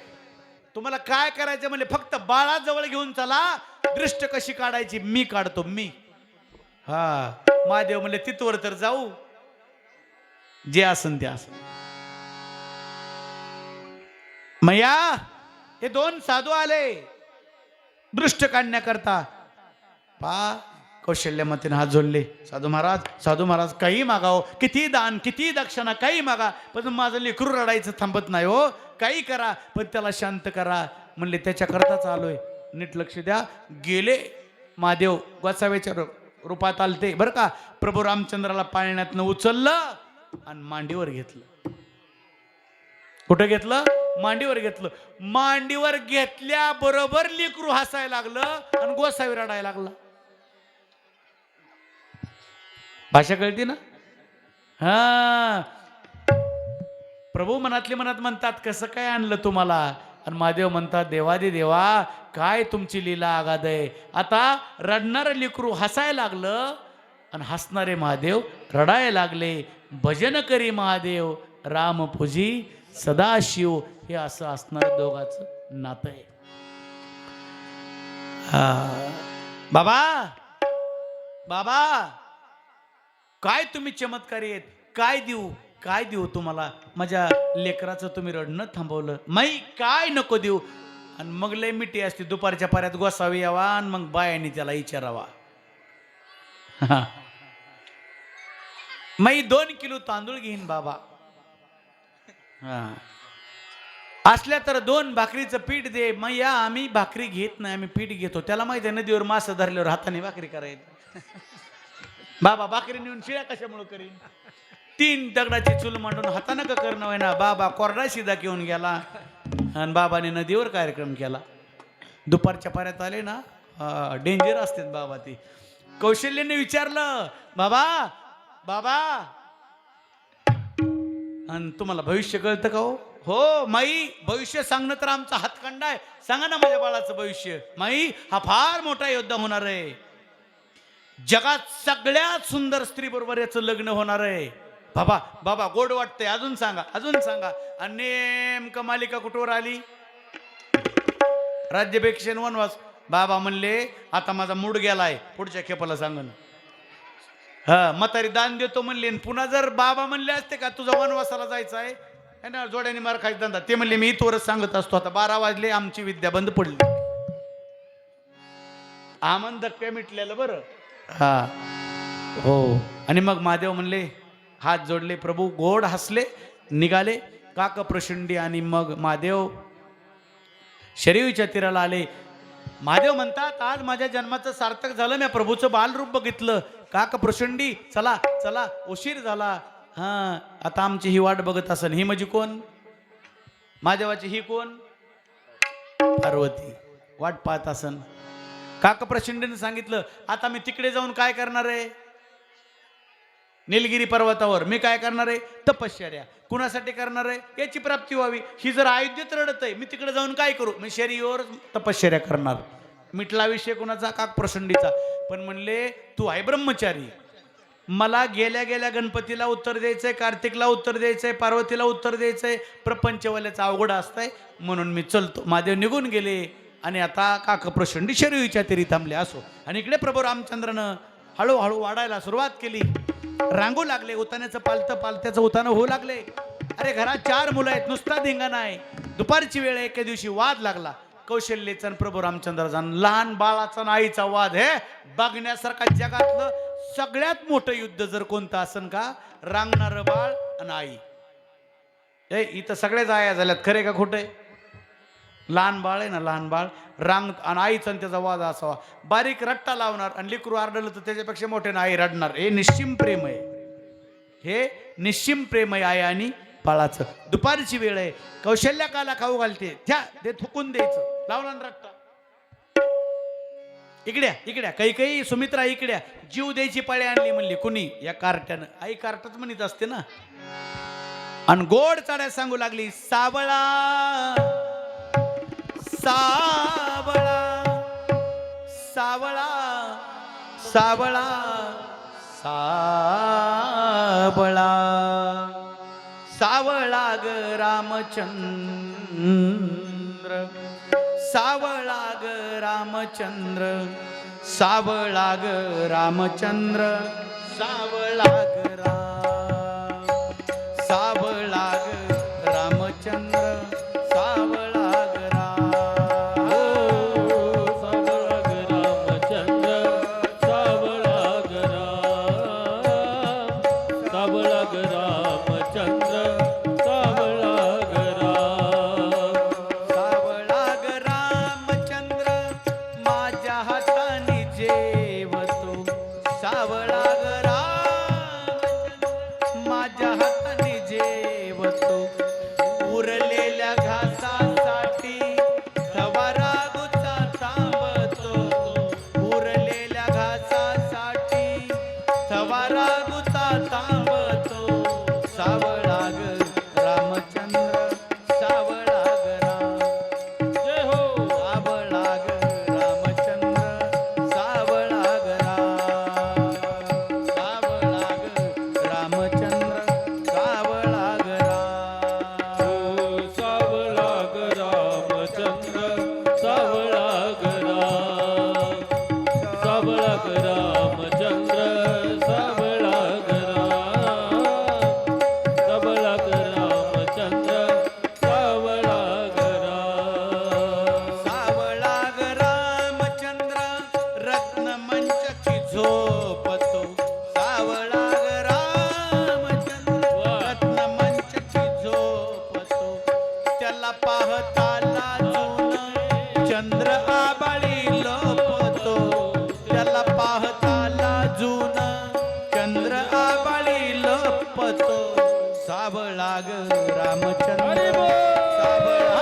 [SPEAKER 1] तुम्हाला काय करायचं म्हणले, फक्त बाळाजवळ घेऊन चला, दृष्ट कशी काढायची मी काढतो मी. हा महादेव म्हणले, तिथवर तर जाऊ, जे असन ते असन. मैया हे 2 साधू आले. दृष्ट काढण्याकरता पा कौशल्यमतीने हात जोडले. साधू महाराज काही मागाव, किती दान, किती दक्षिणा, काही मागा, पण माझं लेकरू रडायचं थांबत नाही हो, काही करा, पण त्याला शांत करा. म्हणले त्याच्याकरताच आलोय, नीट लक्ष द्या. गेले महादेव गोसाव्याच्या रूपात आलते बरं का. प्रभू रामचंद्राला पाळण्यातनं उचललं आणि मांडीवर घेतलं. कुठं घेतलं? मांडीवर घेतलं. मांडीवर घेतल्याबरोबर लेकरू हसायला लागलं आणि गोसावी रडायला लागला. भाषा कळती ना? हा. प्रभू मनातले मनात म्हणतात कसं काय आणलं तुम्हाला, आणि महादेव म्हणतात देवादे देवा काय तुमची लीला आगाध आहे. आता रडणारं लेकरू हसायला लागलं आणि हसणारे महादेव रडायला लागले. भजन करी महादेव राम पूजी सदाशिव, हे असं असणारं दोघांचं नातं आहे. बाबा बाबा काय तुम्ही चमत्कारी आहेत, काय देऊ तुम्हाला, माझ्या लेकराचं तुम्ही रडणं थांबवलं, माई काय नको देऊ. आणि मग लय मिठी असते, दुपारच्या पाऱ्यात गोसावी यावा आणि मग बायाने त्याला विचारावा. माई 2 किलो तांदूळ घेईन बाबा, असल्या तर 2 भाकरीचं पीठ दे. मग या आम्ही भाकरी घेत नाही, आम्ही पीठ घेतो. त्याला माहिती आहे नदीवर मासे धरल्यावर हाताने भाकरी करायची. बाबा भाकरी नेऊन शिळ्या कशामुळे करीन. 3 दगडाची चूल मांडून हातानं का करणं होय ना. बाबा कोरडा शिदा घेऊन गेला आणि बाबाने नदीवर कार्यक्रम केला. दुपारच्या पाऱ्यात आले ना, डेंजर असते बाबा. ती कौशल्याने विचारलं बाबा बाबा आणि तुम्हाला भविष्य कळतं का हो? हो माई, भविष्य सांगणं तर आमचा हातखंडा आहे. सांगा ना माझ्या बाळाचं भविष्य. माई हा फार मोठा योद्धा होणार आहे, जगात सगळ्यात सुंदर स्त्री बरोबर याचं लग्न होणार आहे. बाबा बाबा गोड वाटतंय, अजून सांगा अजून सांगा. आणि नेमकं मालिका कुठवर आली? राज्याभिषेक वनवास. बाबा म्हणले आता माझा मूड गेलाय, पुढच्या खेपाला सांगन. म्हातारी दान देतो म्हणले. पुन्हा जर बाबा म्हणले असते का तुझा वनवासाला जायचं आहे ना, जोड्याने मार खायचा धंदा, ते म्हणले मी इथवरच सांगत असतो. आता 12 वाजले, आमची विद्या बंद पडली. आमन धक्का मिटलेलं बरं. हा हो. आणि मग महादेव म्हणले, हात जोडले, प्रभू गोड हसले, निघाले काक प्रशंडी. आणि मग महादेव शरीवीच्या तीराला आले. महादेव म्हणतात आज माझ्या जन्माचं सार्थक झालं, मी प्रभूचं बालरूप बघितलं. काक प्रशंडी चला चला, उशीर झाला. आता आमची ही वाट बघत असन. ही म्हणजे कोण? महादेवाची ही कोण? पार्वती वाट पाहत असन. काक प्रचंडीने सांगितलं आता मी तिकडे जाऊन काय करणार आहे? निलगिरी पर्वतावर मी काय करणार आहे? तपश्चर्या. कुणासाठी करणार आहे? याची प्राप्ती व्हावी. ही जर अयोध्येत रडत आहे, मी तिकडे जाऊन काय करू? मी शरीरावर तपश्चर्या करणार. मिटला विषय कुणाचा? काक प्रचंडीचा. पण म्हणले तू आहे ब्रह्मचारी, मला गेल्या गेल्या गणपतीला उत्तर द्यायचंय, कार्तिकला उत्तर द्यायचंय, पार्वतीला उत्तर द्यायचंय, प्रपंचवाल्याचा अवघड असतंय, म्हणून मी चलतो. महादेव निघून गेले. आणि आता काक प्रचंडी शरीराच्या तरी थांबले. असो. आणि इकडे प्रभू रामचंद्रानं हळूहळू वाढायला सुरुवात केली. रांगू लागले, उतान्याचं पालत्याचं उतानं होऊ लागले. अरे घरात 4 मुलं आहेत, नुसता धिंगाणा आहे. दुपारची वेळ, एके दिवशी वाद लागला कौशल्याचा आणि प्रभू रामचंद्राचा. लहान बाळाचा आणि आईचा वाद. हे बघण्यासारखा जगातलं सगळ्यात मोठं युद्ध जर कोणतं असन का, रांगणारं बाळ आणि आई. इथं सगळ्याच आया झाल्यात, खरे का खोटं आहे? लहान बाळ आहे ना, लहान बाळ रांग आणि आईचा आणि त्याचा वाद असावा. बारीक रट्टा लावणार आणि लेकरू आरडलं तर त्याच्यापेक्षा मोठे ना आई रडणार. हे निश्चिम प्रेम आहे, हे निश्चिम प्रेम आहे आई आणि बाळाचं. दुपारची वेळ आहे, कौशल्या काला खाऊ घालते, त्या ते थुकून द्यायचं. लावला ना रट्टा. इकड्या काही सुमित्रा इकड्या जीव द्यायची पाळी आणली. म्हणली कुणी? या कार्ट्यानं. आई कार्टच म्हणत असते ना. आणि गोड चाड्या सांगू लागली, सावळा सावळा सावळा सावळा सावळा सावळा ग रामचंद्र, सावळा ग रामचंद्र, सावळा ग रामचंद्र, सावळा ग राम, सावळा ग रामचंद्र, सावळा ग राम. पाहता लाजून चंद्र आबाळी लपतो, त्याला पाहता लाजून चंद्र आबाळी लपतो. सावळा ग रामचंद्र सावळा,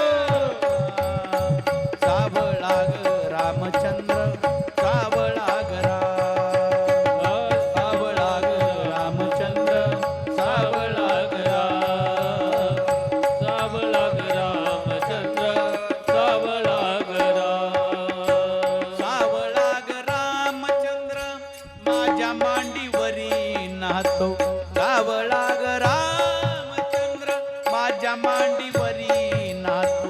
[SPEAKER 1] सावळा ग रामचंद्र सावळा ग सावळा ग रामचंद्र सावळा ग
[SPEAKER 2] सावळा ग रामचंद्र सावळा ग
[SPEAKER 1] सावळा ग रामचंद्र माझ्या मांडीवरी नाहतो. सावळा ग रामचंद्र माझ्या मांडीवरी नाहतो.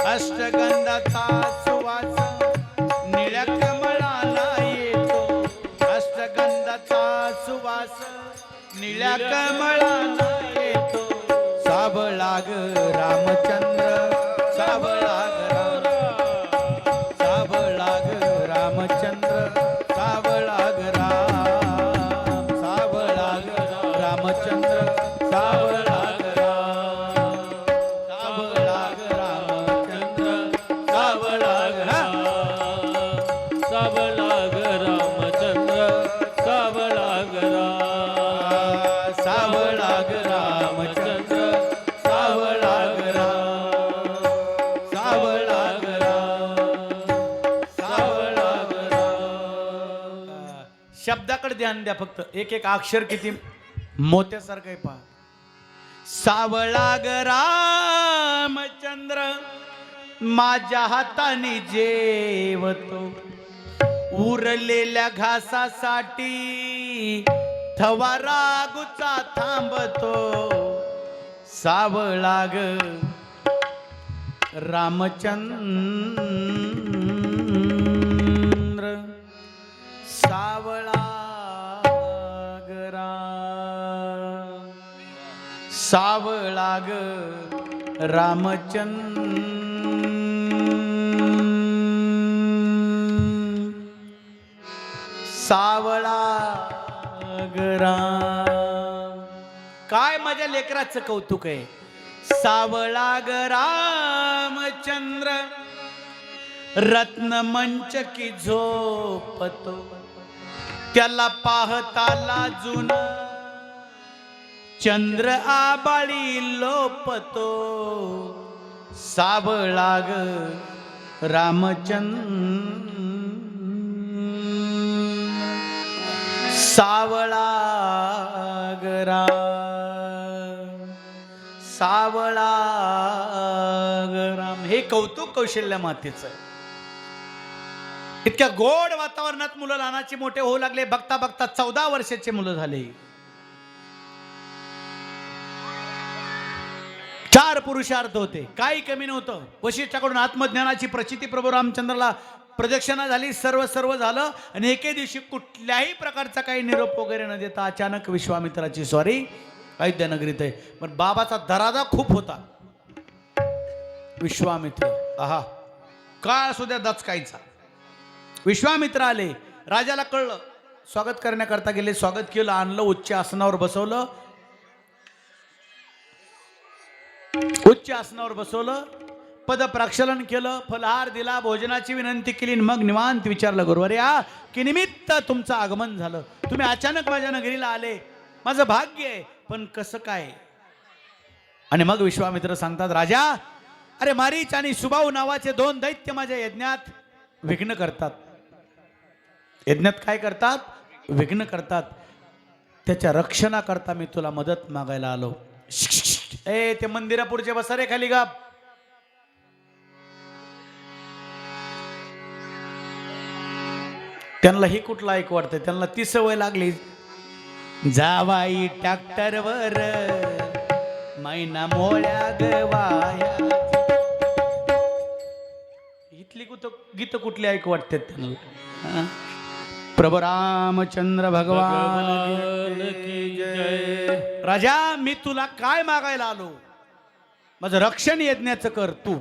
[SPEAKER 1] अष्टगंधाचा सुवास निळ्या कमळाला येतो. अष्टगंधाचा सुवास निळ्या कमळाला येतो. सावळा ग रामचंद्र सावळा ग सावळा ग रामचंद्र सावळा ग सावळा ग रामचंद्र सावळा ग सावळा ग रामचंद्र सावळा ग
[SPEAKER 2] सावळा ग रामचंद्र सावळा ग
[SPEAKER 1] सावळा ग रामचंद्र सावळा ग सावळा ग सावळा ग शब्दाकडे ध्यान द्या फक्त. एक एक अक्षर किती मोत्यासारखं आहे पहा. सावळा ग रामचंद्र माझ्या हाताने जेवतो. उरलेल्या घासासाठी थवा रागुचा थांबतो. सावळा ग रामचंद्र सावळा ग सावळा ग रामचंद्र सावळा ग काय माझ्या लेकराचं कौतुक आहे. सावळा ग रामचंद्र रत्न मंच की झोपतो. त्याला पाहता लाजून चंद्र आबाळी लोपतो. सावळा ग रामचंद्र सावळा ग सावळा ग राम. हे कौतुक कौशल्य मातेचं आहे. इतक्या गोड वातावरणात मुलं लहानाचे मोठे होऊ लागले. बघता बघता 14 वर्षाचे मुलं झाले. 4 पुरुषार्थ होते, काही कमी नव्हतं. वशिष्ठाकडून आत्मज्ञानाची प्रचिती प्रभू रामचंद्राला प्रदक्षिणा झाली. सर्व झालं आणि एके दिवशी कुठल्याही प्रकारचा काही निरोप वगैरे न देता अचानक विश्वामित्राची स्वारी अयोध्यानगरीत आहे. पण बाबाचा दरादा खूप होता. विश्वामित्र आहा काळ सुद्धा दचकायचा. विश्वामित्र आले. राजाला कळलं. स्वागत करण्याकरता गेले. स्वागत केलं, आणलं, उच्च आसनावर बसवलं. उच्च आसनावर बसवलं. पद प्रक्षालन केलं, फलहार दिला, भोजनाची विनंती केली. मग निवांत विचारलं, गुरुवर्या की निमित्त तुमचं आगमन झालं. तुम्ही अचानक माझ्या नगरीला आले. माझं भाग्य आहे, पण कसं काय. आणि मग विश्वामित्र सांगतात, राजा अरे मारीच आणि सुबाहू नावाचे 2 दैत्य माझ्या यज्ञात विघ्न करतात. यज्ञात काय करतात? विघ्न करतात. त्याच्या रक्षणाकरता मी तुला मदत मागायला आलो. ए ते मंदिरापुढचे बसा रे खाली गप. त्यांना ही कुठला ऐक वाटतंय. त्यांना ती सवय लागली. जावाई ट्रॅक्टरवर मैना मोळ्या गवाया. इथली गीत कुठली ऐकू वाटतात त्यांना. प्रभू रामचंद्र भगवान की जय. राजा मी तुला काय मागायला आलो? माझं रक्षण यज्ञाचं कर तू.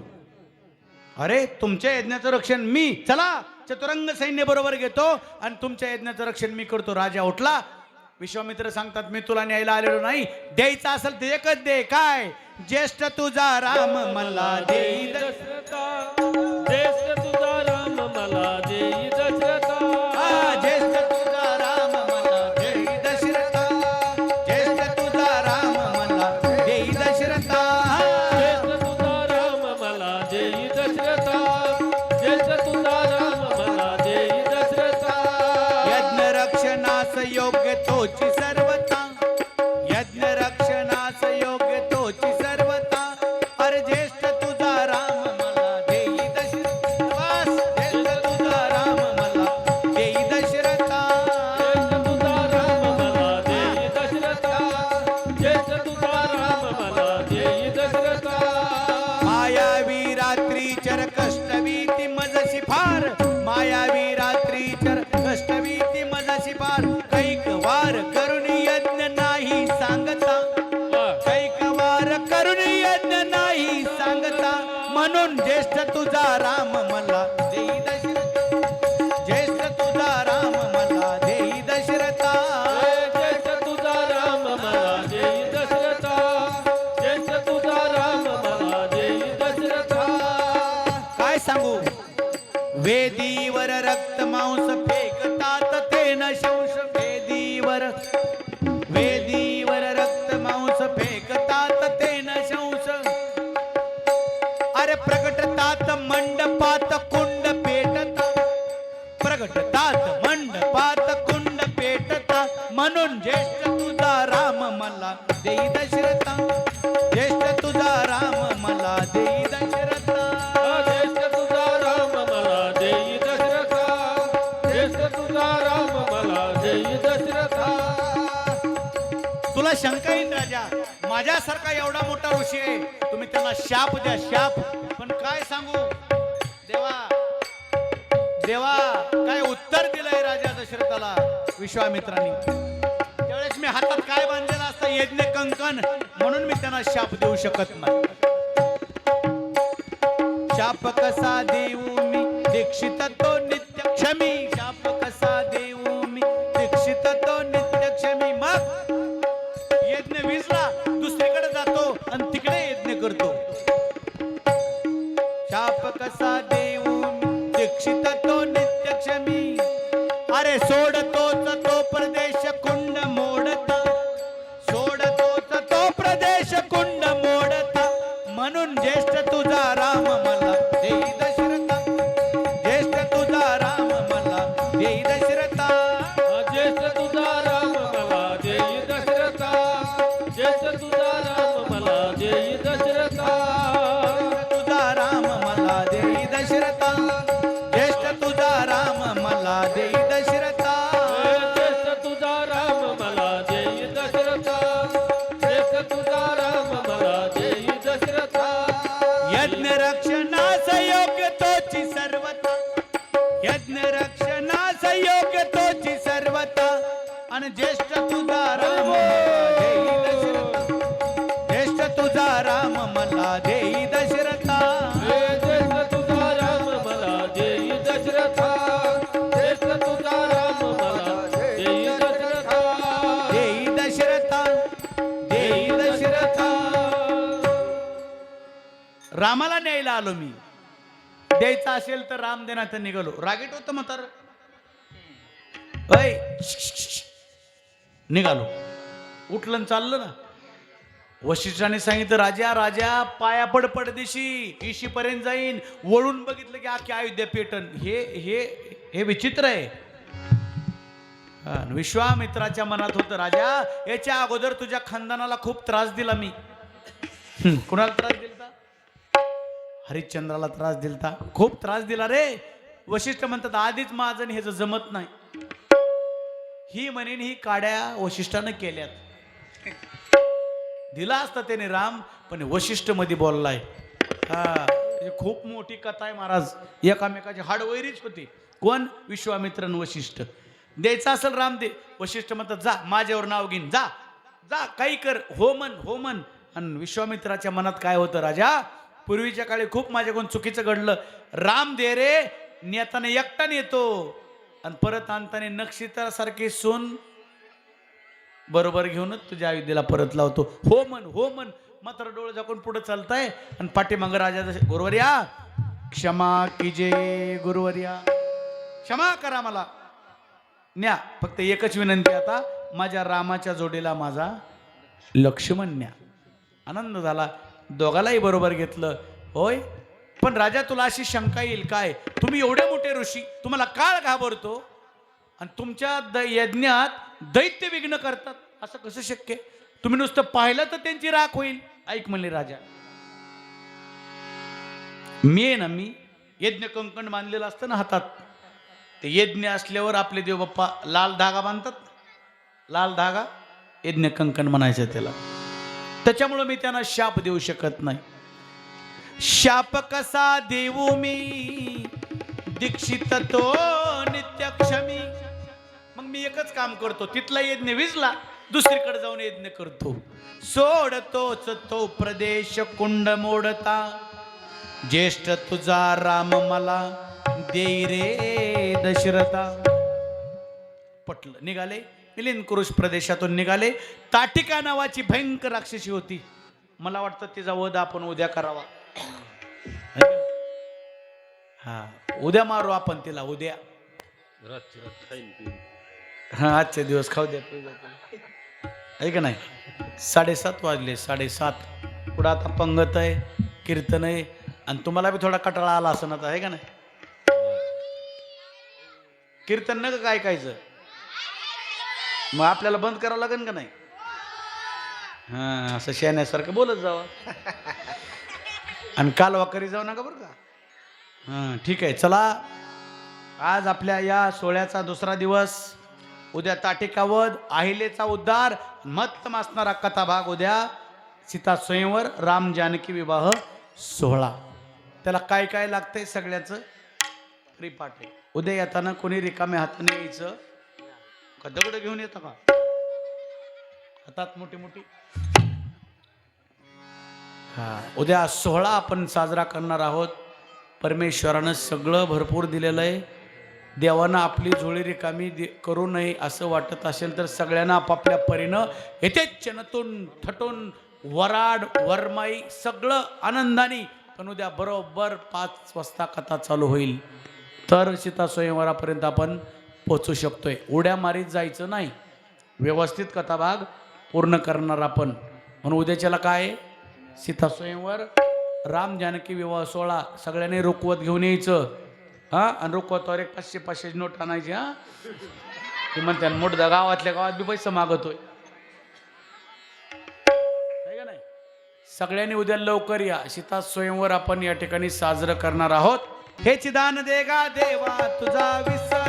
[SPEAKER 1] अरे तुमच्या यज्ञाचं रक्षण मी, चला चतुरंग सैन्य बरोबर घेतो आणि तुमच्या यज्ञाचं रक्षण मी करतो. राजा उठला. विश्वामित्र सांगतात, मी तुला न्यायला आलेलो नाही. द्यायचं असेल तर एकच दे. काय? ज्येष्ठ तुझा राम मला देई
[SPEAKER 2] दशरथा ज्येष्ठ तुझा राम मला देई दशरथा
[SPEAKER 1] ज्येष्ठ तुझा राम मला देई दशरथा ज्येष्ठ तुझा राम मला देई दशरथा
[SPEAKER 2] ज्येष्ठ तुझा राम मला देई दशरथा ज्येष्ठ तुझा राम मला देई दशरथा
[SPEAKER 1] यज्ञ रक्षणास योग्य तोची सर्वता यज्ञ रक्षणास योग्य तोची सर्वता अरे ज्येष्ठ तुझा राम मला देई दशरथा ज्येष्ठ तुझा राम मला देई दशरथा
[SPEAKER 2] ज्येष्ठ तुझा राम मला देई दशरथा ज्येष्ठ तुझा राम मला देई दशरथा
[SPEAKER 1] मायावी रात्री चर कष्टवीती मजशी फार मायावी रात्री चर कष्टवीती मजशी फार कैक वार करून यज्ञ नाही सांगता कैक वार करून यज्ञ नाही सांगता म्हणून ज्येष्ठ तुझा राम मला देई दशरथा ज्येष्ठ तुझा राम मला देई दशरथा
[SPEAKER 2] ज्येष्ठ तुझा राम मला देई दशरथा ज्येष्ठ तुझा राम मला देई दशरथा
[SPEAKER 1] काय सांगू वेदीवर रक्त मांस फेकतात ते न शंश वेदीवर रक्त मांस फेकतात ते न शंश अरे प्रगटतात मंडपात कुंड पेटतात प्रगटतात मंडपात कुंड पेटतात म्हणून ज्येष्ठ तुझा राम मला देई दशरथा ज्येष्ठ तुझा राम मला देई दशरथा
[SPEAKER 2] ज्येष्ठ तुझा राम मला देई दशरथा ज्येष्ठ तुझा राम मला देई दशरथा
[SPEAKER 1] तुला शंका येईल राजा माझ्यासारखा एवढा मोठा ऋषी आहे तुम्ही त्याला शाप द्या शाप पण काय सांगू देवा देवा काय उत्तर दिलंय राजा दशरथाला विश्वामित्रांनी त्यावेळेस मी हातात काय बांधलेला असता यज्ञ कंकण म्हणून मी त्यांना शाप देऊ शकत नाही शाप कसा देऊ मी दीक्षित तो नित्य क्षमी शाप कसा देऊ मी दीक्षित तो नित्य क्षमी मग यज्ञ विजला दुसरीकडे जातो आणि तिकडे यज्ञ करतो शाप कसा देऊ मी दीक्षित तो नित्य क्षमी अरे सोडतोच तो प्रदेश कुंड मोडता सोडतोच तो प्रदेश कुंड मोडता म्हणून ज्येष्ठ तुझा राम मला देई दशरथा ज्येष्ठ तुझा राम मला देई दशरथा
[SPEAKER 2] ज्येष्ठ तुझा राम मला देई दशरथा ज्येष्ठ तुझा राम मला देई दशरथा
[SPEAKER 1] तुझा राम मला देई दशरथा ज्येष्ठ तुझा राम मला देई दशरथा
[SPEAKER 2] ज्येष्ठ तुझा राम मला देई दशरथा ज्येष्ठ तुझा राम मला देई दशरथा
[SPEAKER 1] यज्ञ रक्षणास योग्य तोची सर्वता यज्ञ रक्षणास योग्य तोची सर्वता आणि ज्येष्ठ तुझा राम मला देई दशरथा ज्येष्ठ तुझा राम मला देई दशरथा
[SPEAKER 2] ज्येष्ठ तुझा राम मला देई दशरथा ज्येष्ठ तुझा राम मला देई दशरथा
[SPEAKER 1] देई दशरथा देई दशरथा रामाला न्यायला आलो मी द्यायचा असेल तर राम देण्यात निघालो रागीट होतं म्हातार निघालो उठलं आणि चाललं ना वशिष्ठाने सांगितलं राजा राजा पाया पड पडदेशी इशी पर्यंत जाईन वळून बघितलं की आखी अयोध्या पेटन हे हे हे विचित्र आहे विश्वामित्राच्या मनात होतं राजा याच्या अगोदर तुझ्या खानदानाला खूप त्रास दिला मी कुणाला त्रास दिलता हरिश्चंद्राला त्रास दिलता खूप त्रास दिला रे वशिष्ठ म्हणतात आधीच माझं आणि ह्याचं जमत नाही ही म्हणेन ही काड्या वशिष्ठानं केल्यात दिला असता त्याने राम पण वशिष्ठ मध्ये बोललाय खूप मोठी कथा आहे महाराज एकामेकाची हाडवैरीच होती कोण विश्वामित्र आणि वशिष्ठ द्यायचा असेल राम दे वशिष्ठ म्हणतात जा माझ्यावर नाव घेईन जा जा काही कर हो मन आणि विश्वामित्राच्या मनात काय होतं राजा पूर्वीच्या काळी खूप माझ्याकडून चुकीचं घडलं राम दे रे नेताना एकटा नेतो आणि परत आणताना नक्षत्रासारखी सून बरोबर घेऊनच तुझ्या अयोध्येला परत लावतो हो मन मात्र डोळे झाकून पुढे चालताय आणि पाठीमागं राजा गुरुवर्या क्षमा कीजे गुरुवर्या, क्षमा करा मला. न्या, फक्त एकच विनंती आता, माझ्या रामाच्या जोडीला माझा लक्ष्मण न्या. आनंद झाला, दोघालाही बरोबर घेतलं. होय, पण राजा तुला अशी शंका येईल काय, तुम्ही एवढे मोठे ऋषी, तुम्हाला काळ घाबरतो आणि तुमच्या यज्ञात दैत्य विघ्न करतात, असं कसं शक्य? तुम्ही नुसतं पाहिलं तर त्यांची राख होईल. ऐक म्हणले राजा, मी आहे ना, मी यज्ञ कंकण बांधलेलं असतं ना हातात, ते यज्ञ असल्यावर आपले देव बाप्पा लाल धागा बांधतात, लाल धागा यज्ञ कंकण म्हणायचं त्याला. त्याच्यामुळं मी त्यांना शाप देऊ शकत नाही. शाप कसा देऊ मी, दीक्षित तो नित्यक्षमी. मग मी एकच काम करतो, तिथला यज्ञ विजला, दुसरीकडे जाऊन यज्ञ करतो. सोडतोच तो प्रदेश कुंड मोडता, ज्येष्ठ तुझा राम मला देई रे दशरथा. पटलं, निघाले. मिलिंद कुरुश प्रदेशातून निघाले. ताटिका नावाची भयंकर राक्षसी होती. मला वाटतं तिचा वध आपण उद्या करावा. हा, उद्या मारू आपण तिला, उद्या. हा, आजचे दिवस खाऊ द्या. आहे का नाही? 7:30 वाजले, 7:30. पुढं आता पंगत आहे, कीर्तन आहे, आणि तुम्हाला बी थोडा कटाळा आला असं आता, आहे का नाही? कीर्तन न काय कायचं, मग आपल्याला बंद करावं लागेल का नाही? हा, असं शेण्यासारखं बोलत जावं आणि कालवा करी जाऊ नका बरं का. हां, ठीक आहे. चला, आज आपल्या या सोहळ्याचा दुसरा दिवस. उद्या ताटिकावध, अहिलेचा उद्धार, महत्तम असणारा कथाभाग उद्या सीता स्वयंवर, राम जानकी विवाह सोहळा. त्याला काय काय लागतंय सगळ्याचं परिपाठ आहे. उद्या येताना कोणी रिकाम्या हाताने यायचं का? दगड घेऊन येतं का हातात मोठी मोठी? हा, उद्या सोहळा आपण साजरा करणार आहोत. परमेश्वरानं सगळं भरपूर दिलेलं आहे. देवानं आपली झोळी रिकामी करू नये असं वाटत असेल तर सगळ्यांना आपापल्या परीनं येथे चनतून थटून वराड वरमाई सगळं आनंदाने. पण उद्या बरोबर 5 वाजता कथा चालू होईल, तर सीता स्वयंवरापर्यंत आपण पोचू शकतोय. उड्या मारीत जायचं नाही, व्यवस्थित कथाभाग पूर्ण करणार आपण. म्हणून उद्याच्याला काय, सीता स्वयंवर, राम जानकी विवाह सोहळा. सगळ्यांनी रुकवत घेऊन यायचं. हा, आणि रुकवतावर एक 500 नोट आणायची. हा, ती म्हणते मोठ्या गावातल्या गावात बी पैसा मागतोय, आहे का नाही? सगळ्यांनी उद्या लवकर या. सीता स्वयंवर आपण या ठिकाणी साजरं करणार आहोत. हेच दान देगा देवा तुझा विसर